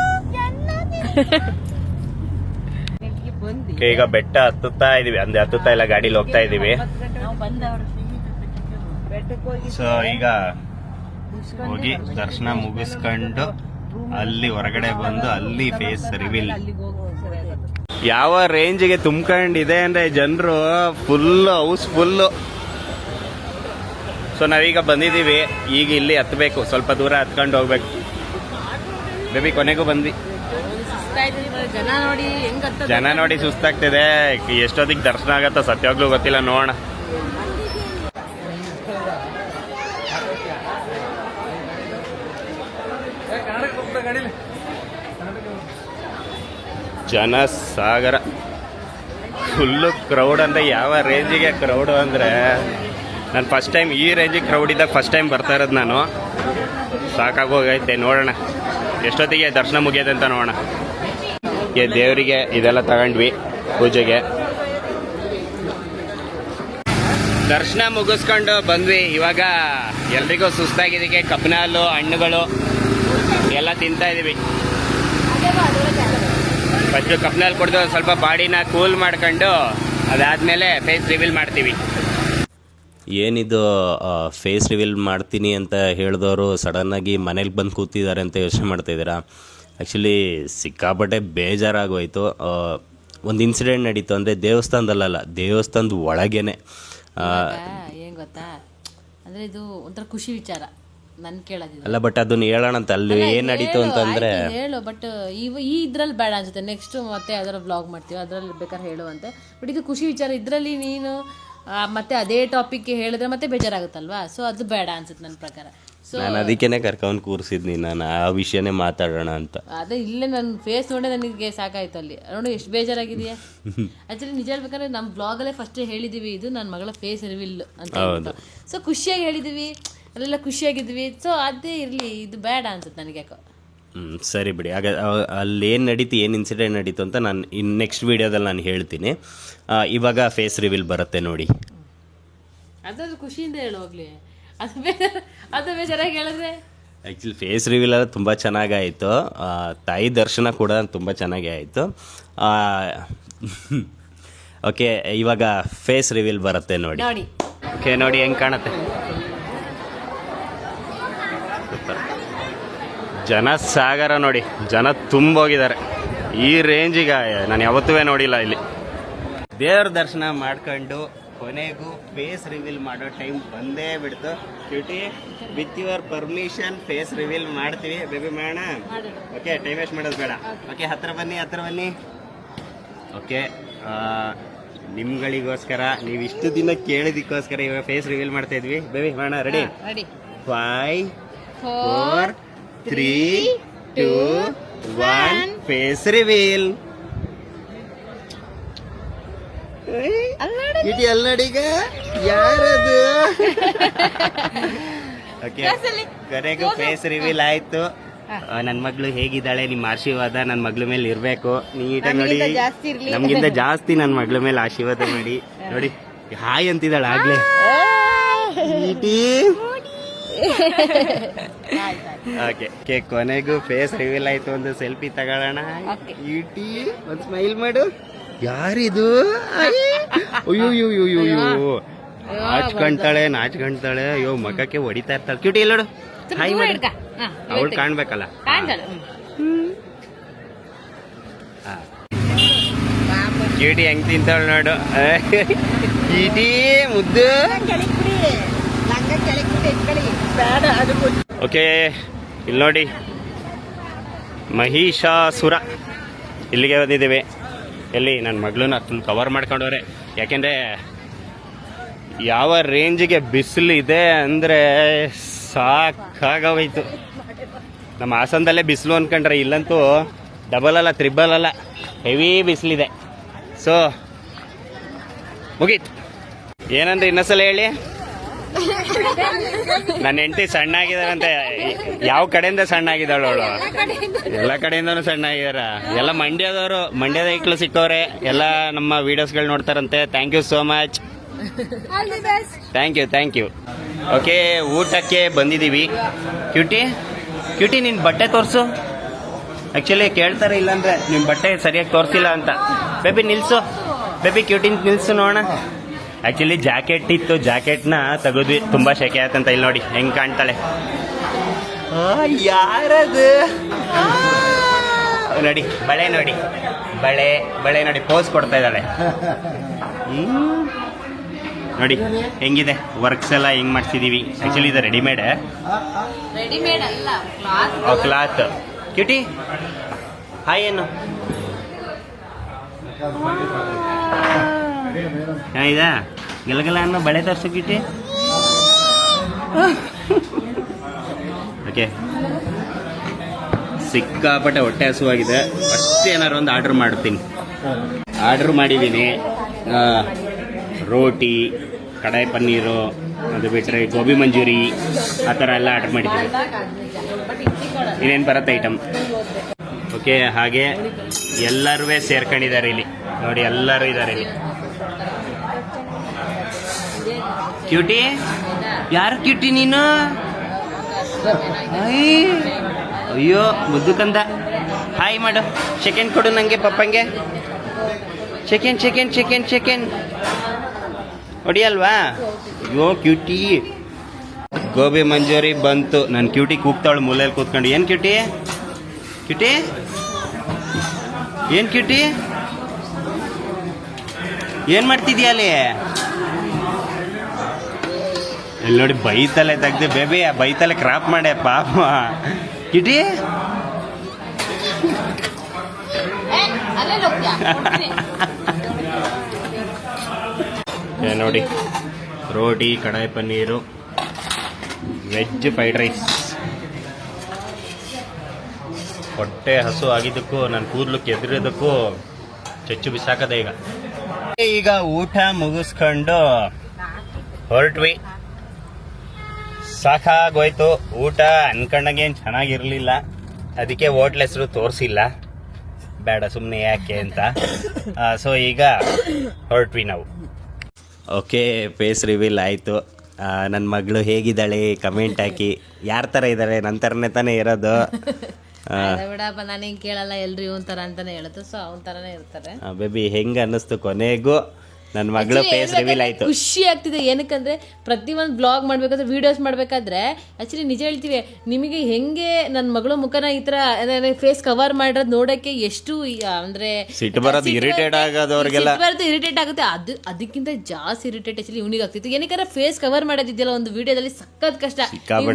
ಈಗ ಬೆಟ್ಟ ಹತ್ತುತ್ತಾ ಇದೀವಿ. ಅಂದ್ರೆ ಹತ್ತುತ್ತಾ ಇಲ್ಲ, ಗಾಡಿಲಿ ಹೋಗ್ತಾ ಇದೀವಿ. ಸೊ ಈಗ ಹೋಗಿ ದರ್ಶನ ಮುಗಿಸ್ಕೊಂಡು ಅಲ್ಲಿ ಹೊರಗಡೆ ಬಂದು ಅಲ್ಲಿ ಫೇಸ್ ರಿವೀಲ್. ಯಾವ ರೇಂಜಿಗೆ ತುಂಬ್ಕೊಂಡಿದೆ ಅಂದ್ರೆ ಜನರು ಹೌಸ್ಫುಲ್ಲು. ಸೊ ನಾವೀಗ ಬಂದಿದ್ದೀವಿ. ಈಗ ಇಲ್ಲಿ ಹತ್ಬೇಕು, ಸ್ವಲ್ಪ ದೂರ ಹತ್ಕೊಂಡು ಹೋಗ್ಬೇಕು. ಬೇಬಿ ಕೊನೆಗೂ ಬಂದ್ವಿ. ಹೋಗ್ತಾ ಇದೀವಿ, ಜನ ನೋಡಿ ಹೆಂಗತ್ತ ಜನ ನೋಡಿ ಸುಸ್ತಾಗ್ತಿದೆ. ಎಷ್ಟೊತ್ತಿಗೆ ದರ್ಶನ ಆಗತ್ತೋ ಸತ್ಯವಾಗ್ಲೂ ಗೊತ್ತಿಲ್ಲ, ನೋಡೋಣ. ಜನ ಸಾಗರ, ಫುಲ್ಲು ಕ್ರೌಡ್. ಅಂದರೆ ಯಾವ ರೇಂಜಿಗೆ ಕ್ರೌಡು ಅಂದರೆ, ನಾನು ಫಸ್ಟ್ ಟೈಮ್ ಈ ರೇಂಜಿಗೆ ಕ್ರೌಡ್ ಇದ್ದಾಗ ಫಸ್ಟ್ ಟೈಮ್ ಬರ್ತಾ ಇರೋದು ನಾನು. ಸಾಕಾಗೋಗೈತೆ. ನೋಡೋಣ ಎಷ್ಟೊತ್ತಿಗೆ ದರ್ಶನ ಮುಗಿಯೋದೆ ಅಂತ ನೋಡೋಣ. ದೇವರಿಗೆ ಇದೆಲ್ಲ ತಗೊಂಡ್ವಿ ಪೂಜೆಗೆ. ದರ್ಶನ ಮುಗಿಸ್ಕೊಂಡು ಬಂದ್ವಿ. ಇವಾಗ ಎಲ್ರಿಗೂ ಸುಸ್ತಾಗಿದ್ದಕ್ಕೆ ಕಬ್ಬಿನ ಹಾಲು, ಹಣ್ಣುಗಳು ಎಲ್ಲ ತಿಂತಾ ಇದೀವಿ. ಫಸ್ಟ್ ಕಬ್ಬಿನ ಹಾಲು ಕುಡಿದು ಸ್ವಲ್ಪ ಬಾಡಿನ ಕೂಲ್ ಮಾಡ್ಕೊಂಡು ಅದಾದಮೇಲೆ ಫೇಸ್ ರಿವೀಲ್ ಮಾಡ್ತೀವಿ. ಏನಿದು ಫೇಸ್ ರಿವೀಲ್ ಮಾಡ್ತೀನಿ ಅಂತ ಹೇಳಿದವರು ಸಡನ್ನಾಗಿ ಮನೇಲಿ ಬಂದು ಕೂತಿದ್ದಾರೆ ಅಂತ ಯೋಚನೆ ಮಾಡ್ತಾಯಿದ್ದೀರಾ? ಆ್ಯಕ್ಚುಲಿ ಸಿಕ್ಕಾಪಟ್ಟೆ ಬೇಜಾರಾಗೋಯ್ತು. ಒಂದು ಇನ್ಸಿಡೆಂಟ್ ನಡೀತು. ಅಂದರೆ ದೇವಸ್ಥಾನದಲ್ಲ, ದೇವಸ್ಥಾನದ ಒಳಗೇನೆ. ಏನ್ ಗೊತ್ತಾ, ಅಂದರೆ ಇದು ಒಂಥರ ಖುಷಿ ವಿಚಾರ ನನ್ ಕೇಳೋದಿಲ್ಲ. ಅಲ್ಲ, ಬಟ್ ಅದನ್ನ ಹೇಳೋಣ ಅಂತ. ಅಲ್ಲಿ ಏನು ನಡೀತು ಅಂತಂದರೆ ಹೇಳು, ಬಟ್ ಈ ಇದ್ರಲ್ಲಿ ಬೇಡ ಅನ್ಸುತ್ತೆ. ನೆಕ್ಸ್ಟ್ ಮತ್ತೆ ಯಾವ್ದಾರ ಬ್ಲಾಗ್ ಮಾಡ್ತೀವಿ, ಅದ್ರಲ್ಲಿ ಬೇಕಾದ್ರೆ ಹೇಳುವಂತೆ. ಬಟ್ ಇದು ಖುಷಿ ವಿಚಾರ, ಇದರಲ್ಲಿ ನೀನು ಮತ್ತೆ ಅದೇ ಟಾಪಿಕ್ ಹೇಳಿದ್ರೆ ಮತ್ತೆ ಬೇಜಾರಾಗುತ್ತಲ್ವಾ. ಸೊ ಅದು ಬೇಡ ಅನ್ಸುತ್ತೆ ನನ್ನ ಪ್ರಕಾರ. ಸೊ ನಾನು ಅದಕ್ಕೇನೆ ಕರ್ಕೊಂಡು ಕೂರಿಸಿದ್ನಿ, ನಾನು ಆ ವಿಷಯನೇ ಮಾತಾಡೋಣ ಅಂತ. ಅದೇ ಇಲ್ಲೇ ನನ್ನ ಫೇಸ್ ನೋಡೇ ನನಗೆ ಸಾಕಾಯ್ತು. ಅಲ್ಲಿ ನೋಡಿ ಎಷ್ಟು ಬೇಜಾರಾಗಿದೆಯಾ. ಆಕ್ಚುಲಿ ನಿಜ ಹೇಳ್ಬೇಕಾದ್ರೆ ನಮ್ಮ ಬ್ಲಾಗಲ್ಲೇ ಫಸ್ಟ್ ಹೇಳಿದೀವಿ, ಇದು ನನ್ನ ಮಗಳ ಫೇಸ್ ರಿವೀಲ್ ಅಂತ. ಸೊ ಖುಷಿಯಾಗಿ ಹೇಳಿದೀವಿ, ಅಲ್ಲೆಲ್ಲ ಖುಷಿಯಾಗಿದ್ವಿ. ಸೊ ಅದೇ ಇರಲಿ, ಇದು ಬೇಡ ಅನ್ಸುತ್ತೆ ನನಗೆ ಯಾಕೋ. ಸರಿ ಬಿಡಿ. ಆಗ ಅಲ್ಲಿ ಏನು ನಡೀತು, ಏನು ಇನ್ಸಿಡೆಂಟ್ ನಡೀತು ಅಂತ ನಾನು ನೆಕ್ಸ್ಟ್ ವೀಡಿಯೋದಲ್ಲಿ ನಾನು ಹೇಳ್ತೀನಿ. ಇವಾಗ ಫೇಸ್ ರಿವೀಲ್ ಬರುತ್ತೆ ನೋಡಿ. ಅದಾದ್ರೂ ಖುಷಿಯಿಂದ ಹೇಳು ಹೋಗ್ಲಿ, ಅದು ಬೇಜಾರಾಗಿ ಹೇಳಿದ್ರೆ. ಆ್ಯಕ್ಚುಲಿ ಫೇಸ್ ರಿವೀಲ್ ಎಲ್ಲ ತುಂಬ ಚೆನ್ನಾಗಾಯಿತು. ತಾಯಿ ದರ್ಶನ ಕೂಡ ತುಂಬ ಚೆನ್ನಾಗೇ ಆಯಿತು. ಓಕೆ, ಇವಾಗ ಫೇಸ್ ರಿವೀಲ್ ಬರುತ್ತೆ ನೋಡಿ. ಓಕೆ, ನೋಡಿ ಹೆಂಗೆ ಕಾಣುತ್ತೆ. ಜನ ಸಾಗರ ನೋಡಿ, ಜನ ತುಂಬೋಗಿದ್ದಾರೆ. ಈ ರೇಂಜಿಗೆ ನಾನು ಯಾವತ್ತೂ ನೋಡಿಲ್ಲ ಇಲ್ಲಿ. ದೇವ್ರ ದರ್ಶನ ಮಾಡ್ಕೊಂಡು ಕೊನೆಗೂ ಫೇಸ್ ರಿವೀಲ್ ಮಾಡೋ ಟೈಮ್ ಬಂದೇ ಬಿಡ್ತು. Cutie, with your permission face reveal ಮಾಡ್ತೀವಿ. ಬೇಬಿ ಮಾಡೋಣ. ಓಕೆ, ಟೈಮ್ ವೇಸ್ಟ್ ಮಾಡೋದು ಬೇಡ. ಓಕೆ, ಹತ್ರ ಬನ್ನಿ. ಓಕೆ, ನಿಮ್ಗಳಿಗೋಸ್ಕರ, ನೀವು ಇಷ್ಟು ದಿನ ಕೇಳಿದಕ್ಕೋಸ್ಕರ ಇವಾಗ ಫೇಸ್ ರಿವೀಲ್ ಮಾಡ್ತಾ ಇದ್ವಿ. ಬೇಬಿ ಮಾಡೋಣ. ರೆಡಿ? 5 4 3 2 1 face reveal. ಅಲ್ಲಡಿಗ ಯಾರದು? ಓಕೆ, ಕೊನೆಗೂ ಫೇಸ್ ರಿವೀಲ್ ಆಯ್ತು. ನನ್ನ ಮಗಳು ಹೇಗಿದ್ದಾಳೆ? ನಿಮ್ಮ ಆಶೀರ್ವಾದ ನನ್ನ ಮಗಳ ಮೇಲೆ ಇರಬೇಕು. ನೀಟಾಗಿ ನೋಡಿ, ನಮ್ಗಿಂತ ಜಾಸ್ತಿ ನನ್ನ ಮಗಳ ಮೇಲೆ ಆಶೀರ್ವಾದ ಮಾಡಿ. ನೋಡಿ ಹಾಯ್ ಅಂತಿದ್ದಾಳೆ ಆಗ್ಲೇ. ಓಕೆ, ಕೊನೆಗೂ ಫೇಸ್ ರಿವೀಲ್ ಆಯ್ತು. ಒಂದು ಸೆಲ್ಫಿ ತಗೊಳ್ಳೋಣ. ಈಟಿ, ಒಂದು ಸ್ಮೈಲ್ ಮಾಡು. ಯಾರಿದು? ಅಯ್ಯೋ, ನಾಚ್ಕೊಂತಾಳೆ. ಅಯ್ಯೋ, ಮಗಕ್ಕೆ ಹೊಡಿತಾ ಇರ್ತಾಳೆ. ಕ್ಯೂಟಿ ಎಲ್ಲೋಡು, ಹಾಯ್ ಮಾಡಿ. ಅವಳು ಕಾಣ್ಬೇಕಲ್ಲ. ಕ್ಯೂಟಿ ಹೆಂಗ್ ತಿಂತಾಳು ನೋಡು. ಕ್ಯೂಟಿ ಮುದ್ದು. ಓಕೆ, ಇಲ್ಲಿ ನೋಡಿ, ಮಹಿಷಾಸುರ ಇಲ್ಲಿಗೆ ಬಂದಿದ್ದೇವೆ. ಎಲ್ಲಿ ನನ್ನ ಮಗಳನ್ನ ಫುಲ್ ಕವರ್ ಮಾಡ್ಕೊಂಡವ್ರೆ. ಯಾಕೆಂದರೆ ಯಾವ ರೇಂಜಿಗೆ ಬಿಸಿಲು ಇದೆ ಅಂದರೆ ಸಾಕಾಗೋಯ್ತು. ನಮ್ಮ ಹಾಸನದಲ್ಲೇ ಬಿಸಿಲು ಅಂದ್ಕೊಂಡ್ರೆ ಇಲ್ಲಂತೂ ಡಬಲ್ ಅಲ್ಲ, ತ್ರಿಬಲ್ ಅಲ್ಲ, ಹೆವಿ ಬಿಸಿಲಿದೆ. ಸೊ ಮುಗೀತು. ಏನಂದ್ರೆ ಇನ್ನೊಂದ್ಸಲ ಹೇಳಿ. ನನ್ನ ಹೆಂಡತಿ ಸಣ್ಣ ಆಗಿದಾರಂತೆ. ಯಾವ ಕಡೆಯಿಂದ ಸಣ್ಣ ಆಗಿದ್ದಾಳು ಅವಳು? ಎಲ್ಲ ಕಡೆಯಿಂದನೂ ಸಣ್ಣ ಆಗಿದಾರ. ಎಲ್ಲ ಮಂಡ್ಯದವರು, ಮಂಡ್ಯದ ಐಕ್ಳು ಸಿಕ್ಕವ್ರೆ. ಎಲ್ಲ ನಮ್ಮ ವಿಡಿಯೋಸ್ಗಳು ನೋಡ್ತಾರಂತೆ. Thank you so much. Thank you. Okay, ಊಟಕ್ಕೆ ಬಂದಿದ್ದೀವಿ. ಕ್ಯೂಟಿ ನಿನ್ನ ಬಟ್ಟೆ ತೋರಿಸು. ಆ್ಯಕ್ಚುಲಿ ಕೇಳ್ತಾರೆ, ಇಲ್ಲಾಂದ್ರೆ ನಿಮ್ಮ ಬಟ್ಟೆ ಸರಿಯಾಗಿ ತೋರಿಸಿಲ್ಲ ಅಂತ. ಬೇಬಿ ನಿಲ್ಸು. ಬೇಬಿ ಕ್ಯೂಟಿ ನಿಲ್ಸು ನೋಡೋಣ. ಆ್ಯಕ್ಚುಲಿ ಜಾಕೆಟ್ ಇತ್ತು, ಜಾಕೆಟ್ನ ತೆಗೆದ್ವಿ. ತುಂಬ ಶೆಕೆ ಆಯ್ತಂತ. ಇಲ್ಲಿ ನೋಡಿ ಹೆಂಗೆ ಕಾಣ್ತಾಳೆ. ಯಾರದು? ನೋಡಿ ಬಳೆ, ನೋಡಿ ಬಳೆ ನೋಡಿ, ಪೋಸ್ ಕೊಡ್ತಾ ಇದ್ದಾಳೆ. ನೋಡಿ ಹೆಂಗಿದೆ ವರ್ಕ್ಸ್ ಎಲ್ಲ ಹೆಂಗ್ ಮಾಡ್ಸಿದೀವಿ. ಆ್ಯಕ್ಚುಲಿ ಇದು ರೆಡಿಮೇಡ್ ಅಲ್ಲ, ಕ್ಲಾತ್. ಕ್ಯೂಟಿ ಹಾಯ್ ಏನು ಇದಾ ಗಲಗಲ ಅನ್ನೋ ಬಳೆ ತರ್ಸೋಕಿಟ್ಟಿ. ಓಕೆ, ಸಿಕ್ಕಾಪಟ್ಟೆ ಹೊಟ್ಟೆ ಹಸುವಾಗಿದೆ. ಅಷ್ಟೇ ಏನಾರು ಒಂದು ಆರ್ಡ್ರ್ ಮಾಡ್ತೀನಿ. ಆರ್ಡ್ರ್ ಮಾಡಿದ್ದೀನಿ ರೋಟಿ, ಕಡಾಯಿ ಪನ್ನೀರು, ಅದು ಬಿಟ್ಟರೆ ಗೋಬಿ ಮಂಚೂರಿ, ಆ ಥರ ಎಲ್ಲ ಆರ್ಡ್ರ್ ಮಾಡಿದ್ದೀನಿ. ಇನ್ನೇನು ಬರುತ್ತೆ ಐಟಮ್. ಓಕೆ, ಹಾಗೆ ಎಲ್ಲರೂ ಸೇರ್ಕೊಂಡಿದ್ದಾರೆ ಇಲ್ಲಿ ನೋಡಿ, ಎಲ್ಲರೂ ಇದ್ದಾರೆ ಇಲ್ಲಿ. ಕ್ಯೂಟಿ, ಯಾರು ಕ್ಯೂಟಿ ನೀನು? ಅಯ್ಯೋ ಮುದ್ದು ಕಂದ, ಹಾಯ್ ಮಾಡು, ಸೆಕೆಂಡ್ ಕೊಡು ನನಗೆ ಪಪ್ಪಂಗೆ. ಸೆಕೆಂಡ್ ಹೊಡಿಯಲ್ವಾ? ಅಯ್ಯೋ ಕ್ಯೂಟಿ. ಗೋಬಿ ಮಂಜೂರಿ ಬಂತು. ನನ್ನ ಕ್ಯೂಟಿ ಕೂಗ್ತಾವಳು ಮೂಲೆಯಲ್ಲಿ ಕೂತ್ಕೊಂಡು. ಏನು ಕ್ಯೂಟಿ ಏನು ಕ್ಯೂಟಿ ಏನು ಮಾಡ್ತಿದ್ಯಾ ಅಲ್ಲಿ? ಇಲ್ಲಿ ನೋಡಿ ಬೈತಲೆ ತೆಗ್ದು ಬೇಬಿ, ಬೈತಲೆ ಕ್ರಾಪ್ ಮಾಡೆ ಪಾಪ. ಕ್ಯೂಟಿ ನೋಡಿ, ರೋಟಿ, ಕಡಾಯಿ ಪನ್ನೀರು, ವೆಜ್ ಫ್ರೈಡ್ ರೈಸ್. ಹೊಟ್ಟೆ ಹಸು ಆಗಿದ್ದಕ್ಕೂ ನನ್ನ ಕೂದಲು ಕೆದರಿದ್ದಕ್ಕೂ ಚಚ್ಚು ಬಿಸಾಕದೆ. ಈಗ ಊಟ ಮುಗಿಸ್ಕೊಂಡು ಹೊರಟ್ವಿ. ಸಾಕಾಗೋಯ್ತು ಊಟ. ಅನ್ಕೊಂಡಂಗೇನು ಚೆನ್ನಾಗಿರ್ಲಿಲ್ಲ, ಅದಕ್ಕೆ ಹೋಟ್ಲ್ ಹೆಸರು ತೋರಿಸಿಲ್ಲ, ಬೇಡ ಸುಮ್ಮನೆ ಯಾಕೆ ಅಂತ. ಸೊ ಈಗ ಹೊರಟ್ವಿ ನಾವು. ಓಕೆ, ಫೇಸ್ ರಿವೀಲ್ ಆಯಿತು. ನನ್ನ ಮಗಳು ಹೇಗಿದ್ದಾಳೆ ಕಮೆಂಟ್ ಹಾಕಿ. ಯಾರ ಥರ ಇದ್ದಾಳೆ? ನನ್ನ ಥರನೇ ತಾನೇ ಇರೋದು. ಬಿಡಪ್ಪ, ನಾನೇನು ಕೇಳಲ್ಲ, ಎಲ್ರು ಇವನ್ ಥರ ಅಂತಾನೆ ಹೇಳುತ್ತೆ. ಸೊ ಅವನ ಥರನೇ ಇರ್ತಾರೆ. ಬೇಬಿ ಹೆಂಗೆ ಅನ್ನಿಸ್ತು ಕೊನೆಗೂ ನನ್ನ ಮಗಳು ಫೇಸ್ ರಿವೀಲ್ ಆಯಿತು? ಖುಷಿ ಆಗ್ತಿದೆ. ಏನಕ್ಕಂದ್ರೆ ಪ್ರತಿ ಒಂದು ಬ್ಲಾಗ್ ಮಾಡ್ಬೇಕಾದ್ರೆ, ವಿಡಿಯೋಸ್ ಮಾಡ್ಬೇಕಾದ್ರೆ ಆಕ್ಚುಲಿ ನಿಜ ಹೇಳ್ತೀವಿ, ನಿಮಗೆ ಹೆಂಗೆ ನನ್ನ ಮಗಳು ಮುಖನ ಈ ತರ ಫೇಸ್ ಕವರ್ ಮಾಡಿರೋದು ನೋಡಕ್ಕೆ ಎಷ್ಟು ಅಂದ್ರೆ ಸಿಟ್ಟು ಬರೋದು, ಇರಿಟೇಟ್ ಆಗೋದವ್ರಿಗೆಲ್ಲ ಇರಿಟೇಟ್ ಆಗುತ್ತೆ. ಅದಕ್ಕಿಂತ ಜಾಸ್ತಿ ಇರಿಟೇಟ್ ಆಕ್ಚುಲಿ ಇವನಿಗೆ ಆಗ್ತಿತ್ತು. ಏನಕ್ಕೆ ಫೇಸ್ ಕವರ್ ಮಾಡೋದಿದೆಯಲ್ಲ ಒಂದು ವಿಡಿಯೋದಲ್ಲಿ ಸಖತ್ ಕಷ್ಟ.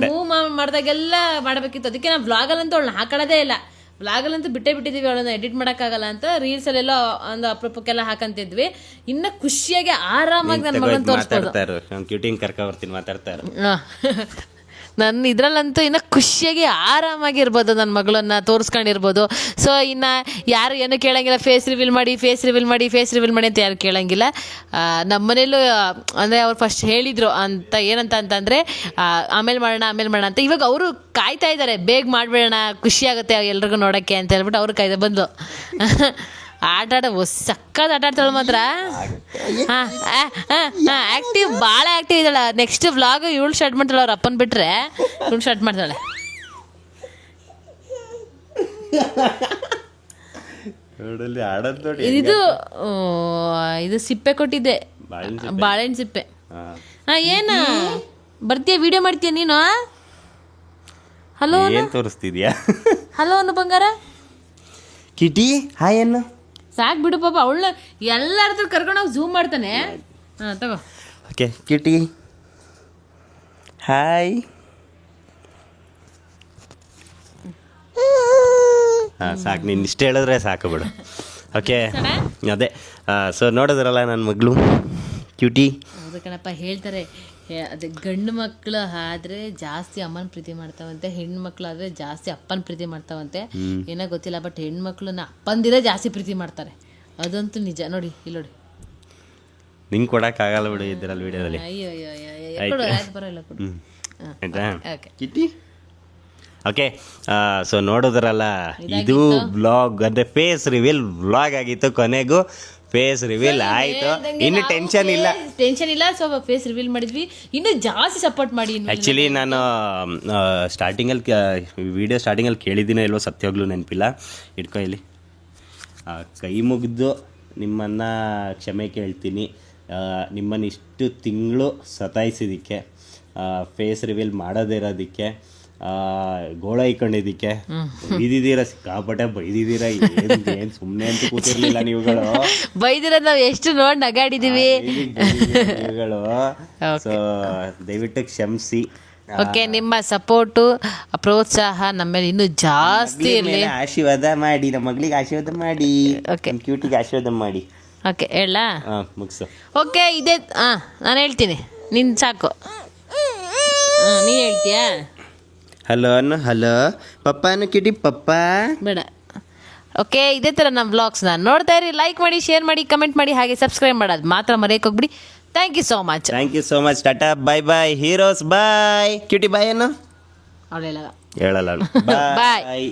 ಮೂವ್ ಮಾಡಿದಾಗೆಲ್ಲ ಮಾಡಬೇಕಿತ್ತು. ಅದಕ್ಕೆ ನಾವು ಬ್ಲಾಗಲ್ಲಂತೂ ಅವಳನ್ನ ಹಾಕೊಳ್ಳೋದೇ ಇಲ್ಲ. ಬ್ಲಾಗಲ್ಲಂತೂ ಬಿಟ್ಟಿದ್ದೀವಿ, ಅವಳನ್ನ ಎಡಿಟ್ ಮಾಡೋಕ್ಕಾಗಲ್ಲ ಅಂತ. ರೀಲ್ಸಲ್ಲೆಲ್ಲ ಒಂದು ಅಪರೂಪಕ್ಕೆಲ್ಲ ಹಾಕಂತಿದ್ವಿ. ಇನ್ನ ಖುಷಿಯಾಗಿ ಆರಾಮಾಗಿ ನನ್ನ ಮಗನ ತೋರಿಸ್ಬೋದು. ಕ್ಯೂಟಿಂಗ್ ಕರ್ಕ ಬರ್ತೀನಿ ಮಾತಾಡ್ತಾರೆ. ನನ್ನ ಇದ್ರಲ್ಲಂತೂ ಇನ್ನು ಖುಷಿಯಾಗಿ ಆರಾಮಾಗಿರ್ಬೋದು, ನನ್ನ ಮಗಳನ್ನ ತೋರಿಸ್ಕೊಂಡಿರ್ಬೋದು. ಸೊ ಇನ್ನು ಯಾರು ಏನು ಕೇಳಂಗಿಲ್ಲ, ಫೇಸ್ ರಿವೀಲ್ ಮಾಡಿ ಅಂತ ಯಾರು ಕೇಳಂಗಿಲ್ಲ. ನಮ್ಮ ಮನೇಲೂ ಅಂದರೆ ಅವ್ರು ಫಸ್ಟ್ ಹೇಳಿದರು ಅಂತ, ಏನಂತ ಅಂತಂದರೆ ಆಮೇಲೆ ಮಾಡೋಣ ಅಂತ. ಇವಾಗ ಅವರು ಕಾಯ್ತಾ ಇದ್ದಾರೆ, ಬೇಗ ಮಾಡಿಬಿಡೋಣ, ಖುಷಿ ಆಗುತ್ತೆ ಎಲ್ರಿಗೂ ನೋಡೋಕ್ಕೆ ಅಂತ ಹೇಳ್ಬಿಟ್ಟು ಅವರು ಕಾಯ್ದೆ ಬಂದು ಸಕ್ಕತ್ ಆಟ ಆಡ್ತಾಳೆ ಮಾತ್ರ. ಆಕ್ಟಿವ್, ಭಾಳ ಆಕ್ಟಿವ್ ಇದ್ದಾಳೆ. ನೆಕ್ಸ್ಟ್ ವ್ಲಾಗ್ ಇವಳು ಸ್ಟಾರ್ಟ್ ಮಾಡ್ತಾಳೆ, ಅವ್ರ ಅಪ್ಪನ ಬಿಟ್ರೆ ಇವಳು ಸ್ಟಾರ್ಟ್ ಮಾಡ್ತಾಳೆ. ಇದು ಸಿಪ್ಪೆ ಕೊಟ್ಟಿದ್ದೆ, ಬಾಳೆಹಣ್ಣು ಸಿಪ್ಪೆ. ಏನ ಬರ್ತೀಯ, ವಿಡಿಯೋ ಮಾಡ್ತೀಯ ನೀನು? ಹಲೋ ತೋರಿಸ್ತಿದ್ಯಾ? ಹಲೋ ಅನ್ನು ಬಂಗಾರ. ಕಿಟಿ ಹಾಯ್ ಅನ್ನು. ಸಾಕು ಬಿಡು ಪಾಪ, ಅವಳನ್ನ ಎಲ್ಲಾರ್ದು ಕರ್ಕೊಂಡೋಗಿ ಝೂಮ್ ಮಾಡ್ತಾನೆ. ತಗೋ. Okay kitty hi. ಸಾಕು, ನೀನು ಇಷ್ಟ ಹೇಳಿದ್ರೆ ಸಾಕು ಬಿಡು. ಓಕೆ, ಅದೇ. ಸೊ ನೋಡಿದ್ರಲ್ಲ ನನ್ನ ಮಗಳು ಕ್ಯೂಟಿ. ಹೌದು ಕಣಪ್ಪ, ಹೇಳ್ತಾರೆ ಅದೇ ಗಂಡು ಮಕ್ಕಳು ಆದ್ರೆ ಜಾಸ್ತಿ ಅಮ್ಮನ ಪ್ರೀತಿ ಮಾಡ್ತಾವಂತೆ, ಹೆಣ್ಮಕ್ಳು ಆದ್ರೆ ಜಾಸ್ತಿ ಅಪ್ಪನ ಪ್ರೀತಿ ಮಾಡ್ತಾವಂತೆ. ಏನೋ ಗೊತ್ತಿಲ್ಲ, ಬಟ್ ಹೆಣ್ಮಕ್ಳನ್ನ ಅಪ್ಪಂದಿರ ಜಾಸ್ತಿ ಪ್ರೀತಿ ಮಾಡ್ತಾರೆ. ಅದಂತೂ ನಿಜ. ನೋಡಿ ಇಲ್ಲಿ ನೋಡಿ, ನಿಂಗೆ ಕೊಡೋಕ್ಕಾಗಲ್ಲ ಬಿಡು ಇದರಲ್ಲಿ ವಿಡಿಯೋದಲ್ಲಿ. ಅಯ್ಯೋ ಬರೋಲ್ಲ ಕೊಡು. ಆಯ್ತಾ ಕಿಟಿ? ಓಕೆ, ಸೊ ನೋಡಿದ್ರಲ್ಲ, ಇದು ಬ್ಲಾಗ್ ಅಂದರೆ ಫೇಸ್ ರಿವೀಲ್ ಬ್ಲಾಗ್ ಆಗಿತ್ತು. ಕೊನೆಗೂ ಫೇಸ್ ರಿವೀಲ್ ಆಯಿತು. ಇನ್ನು ಟೆನ್ಷನ್ ಇಲ್ಲ. ಸೊ ಫೇಸ್ ರಿವೀಲ್ ಮಾಡಿದ್ವಿ, ಇನ್ನು ಜಾಸ್ತಿ ಸಪೋರ್ಟ್ ಮಾಡಿ. ಆ್ಯಕ್ಚುಲಿ ನಾನು ಸ್ಟಾರ್ಟಿಂಗಲ್ಲಿ ವಿಡಿಯೋ ಸ್ಟಾರ್ಟಿಂಗಲ್ಲಿ ಕೇಳಿದ್ದೀನೋ ಇಲ್ವೋ ಸತ್ಯವಾಗ್ಲೂ ನೆನಪಿಲ್ಲ. ಇಟ್ಕೊ ಇಲ್ಲಿ, ಕೈ ಮುಗಿದು ನಿಮ್ಮನ್ನು ಕ್ಷಮೆ ಕೇಳ್ತೀನಿ. ನಿಮ್ಮನ್ನು ಇಷ್ಟು ತಿಂಗಳು ಸತಾಯಿಸಿದ್ದಕ್ಕೆ, ಫೇಸ್ ರಿವೀಲ್ ಮಾಡದೇ ಇರೋದಕ್ಕೆ, ಗೋಳ ಇಕ್ಕೊಂಡಿದ್ದಕ್ಕೆ ಬೈದಿದ್ದೀರಾ, ಸಿಕ್ಕಾಪಟ್ಟೆ ಬೈದಿದ್ದೀರಾ. ಏನು ಸುಮ್ಮನೆ ಅಂತ ಕೂತಿರ್ಲಿಲ್ಲ ನೀವುಗಳು. ಬೈದಿರೋದು ನಾವು ಎಷ್ಟು ನೋಡಿ ನಗಾಡಿದೀವಿ ನೀವುಗಳು. ಸೊ ದಯವಿಟ್ಟು ಕ್ಷಮಿಸಿ. ಓಕೆ, ನಿಮ್ಮ ಸಪೋರ್ಟು ಪ್ರೋತ್ಸಾಹ ನಮ್ಮ ಮೇಲೆ ಇನ್ನೂ ಜಾಸ್ತಿ ಇರಲಿ. ಆಶೀರ್ವಾದ ಮಾಡಿ, ನಮ್ಮ ಮಗಳಿಗೆ ಆಶೀರ್ವಾದ ಮಾಡಿ, ಓಕೆ ಕ್ಯೂಟಿಗೆ ಆಶೀರ್ವಾದ ಮಾಡಿ. ಓಕೆ, ಹೇಳಾ? ಮುಗಿಸು. ಓಕೆ, ಇದೇ ನಾನು ಹೇಳ್ತೀನಿ, ನಿನ್ನ ಸಾಕು. ನೀನು ಹೇಳ್ತೀಯಾ? ಹಲೋ ಅನ್ನು, ಹಲೋ ಪಪ್ಪ ಅನ್ನು, ಕ್ಯೂಟಿ ಪಪ್ಪ ಬೇಡ. ಓಕೆ, ಇದೇ ಥರ ನಮ್ಮ ವ್ಲಾಗ್ಸ್ನ ನೋಡ್ತಾ ಇರಿ. ಲೈಕ್ ಮಾಡಿ, ಶೇರ್ ಮಾಡಿ, ಕಮೆಂಟ್ ಮಾಡಿ, ಹಾಗೆ ಸಬ್ಸ್ಕ್ರೈಬ್ ಮಾಡೋದು ಮಾತ್ರ ಮರೆಯೋಕೆ ಹೋಗ್ಬಿಡಿ. Thank you so much. Thank you so much. Tata, bye bye heroes, bye. Cutie boy ಅನ್ನು ಅವಳೆಲ್ಲ ಹೇಳಲ್ಲ. Bye. ಬಾಯ್.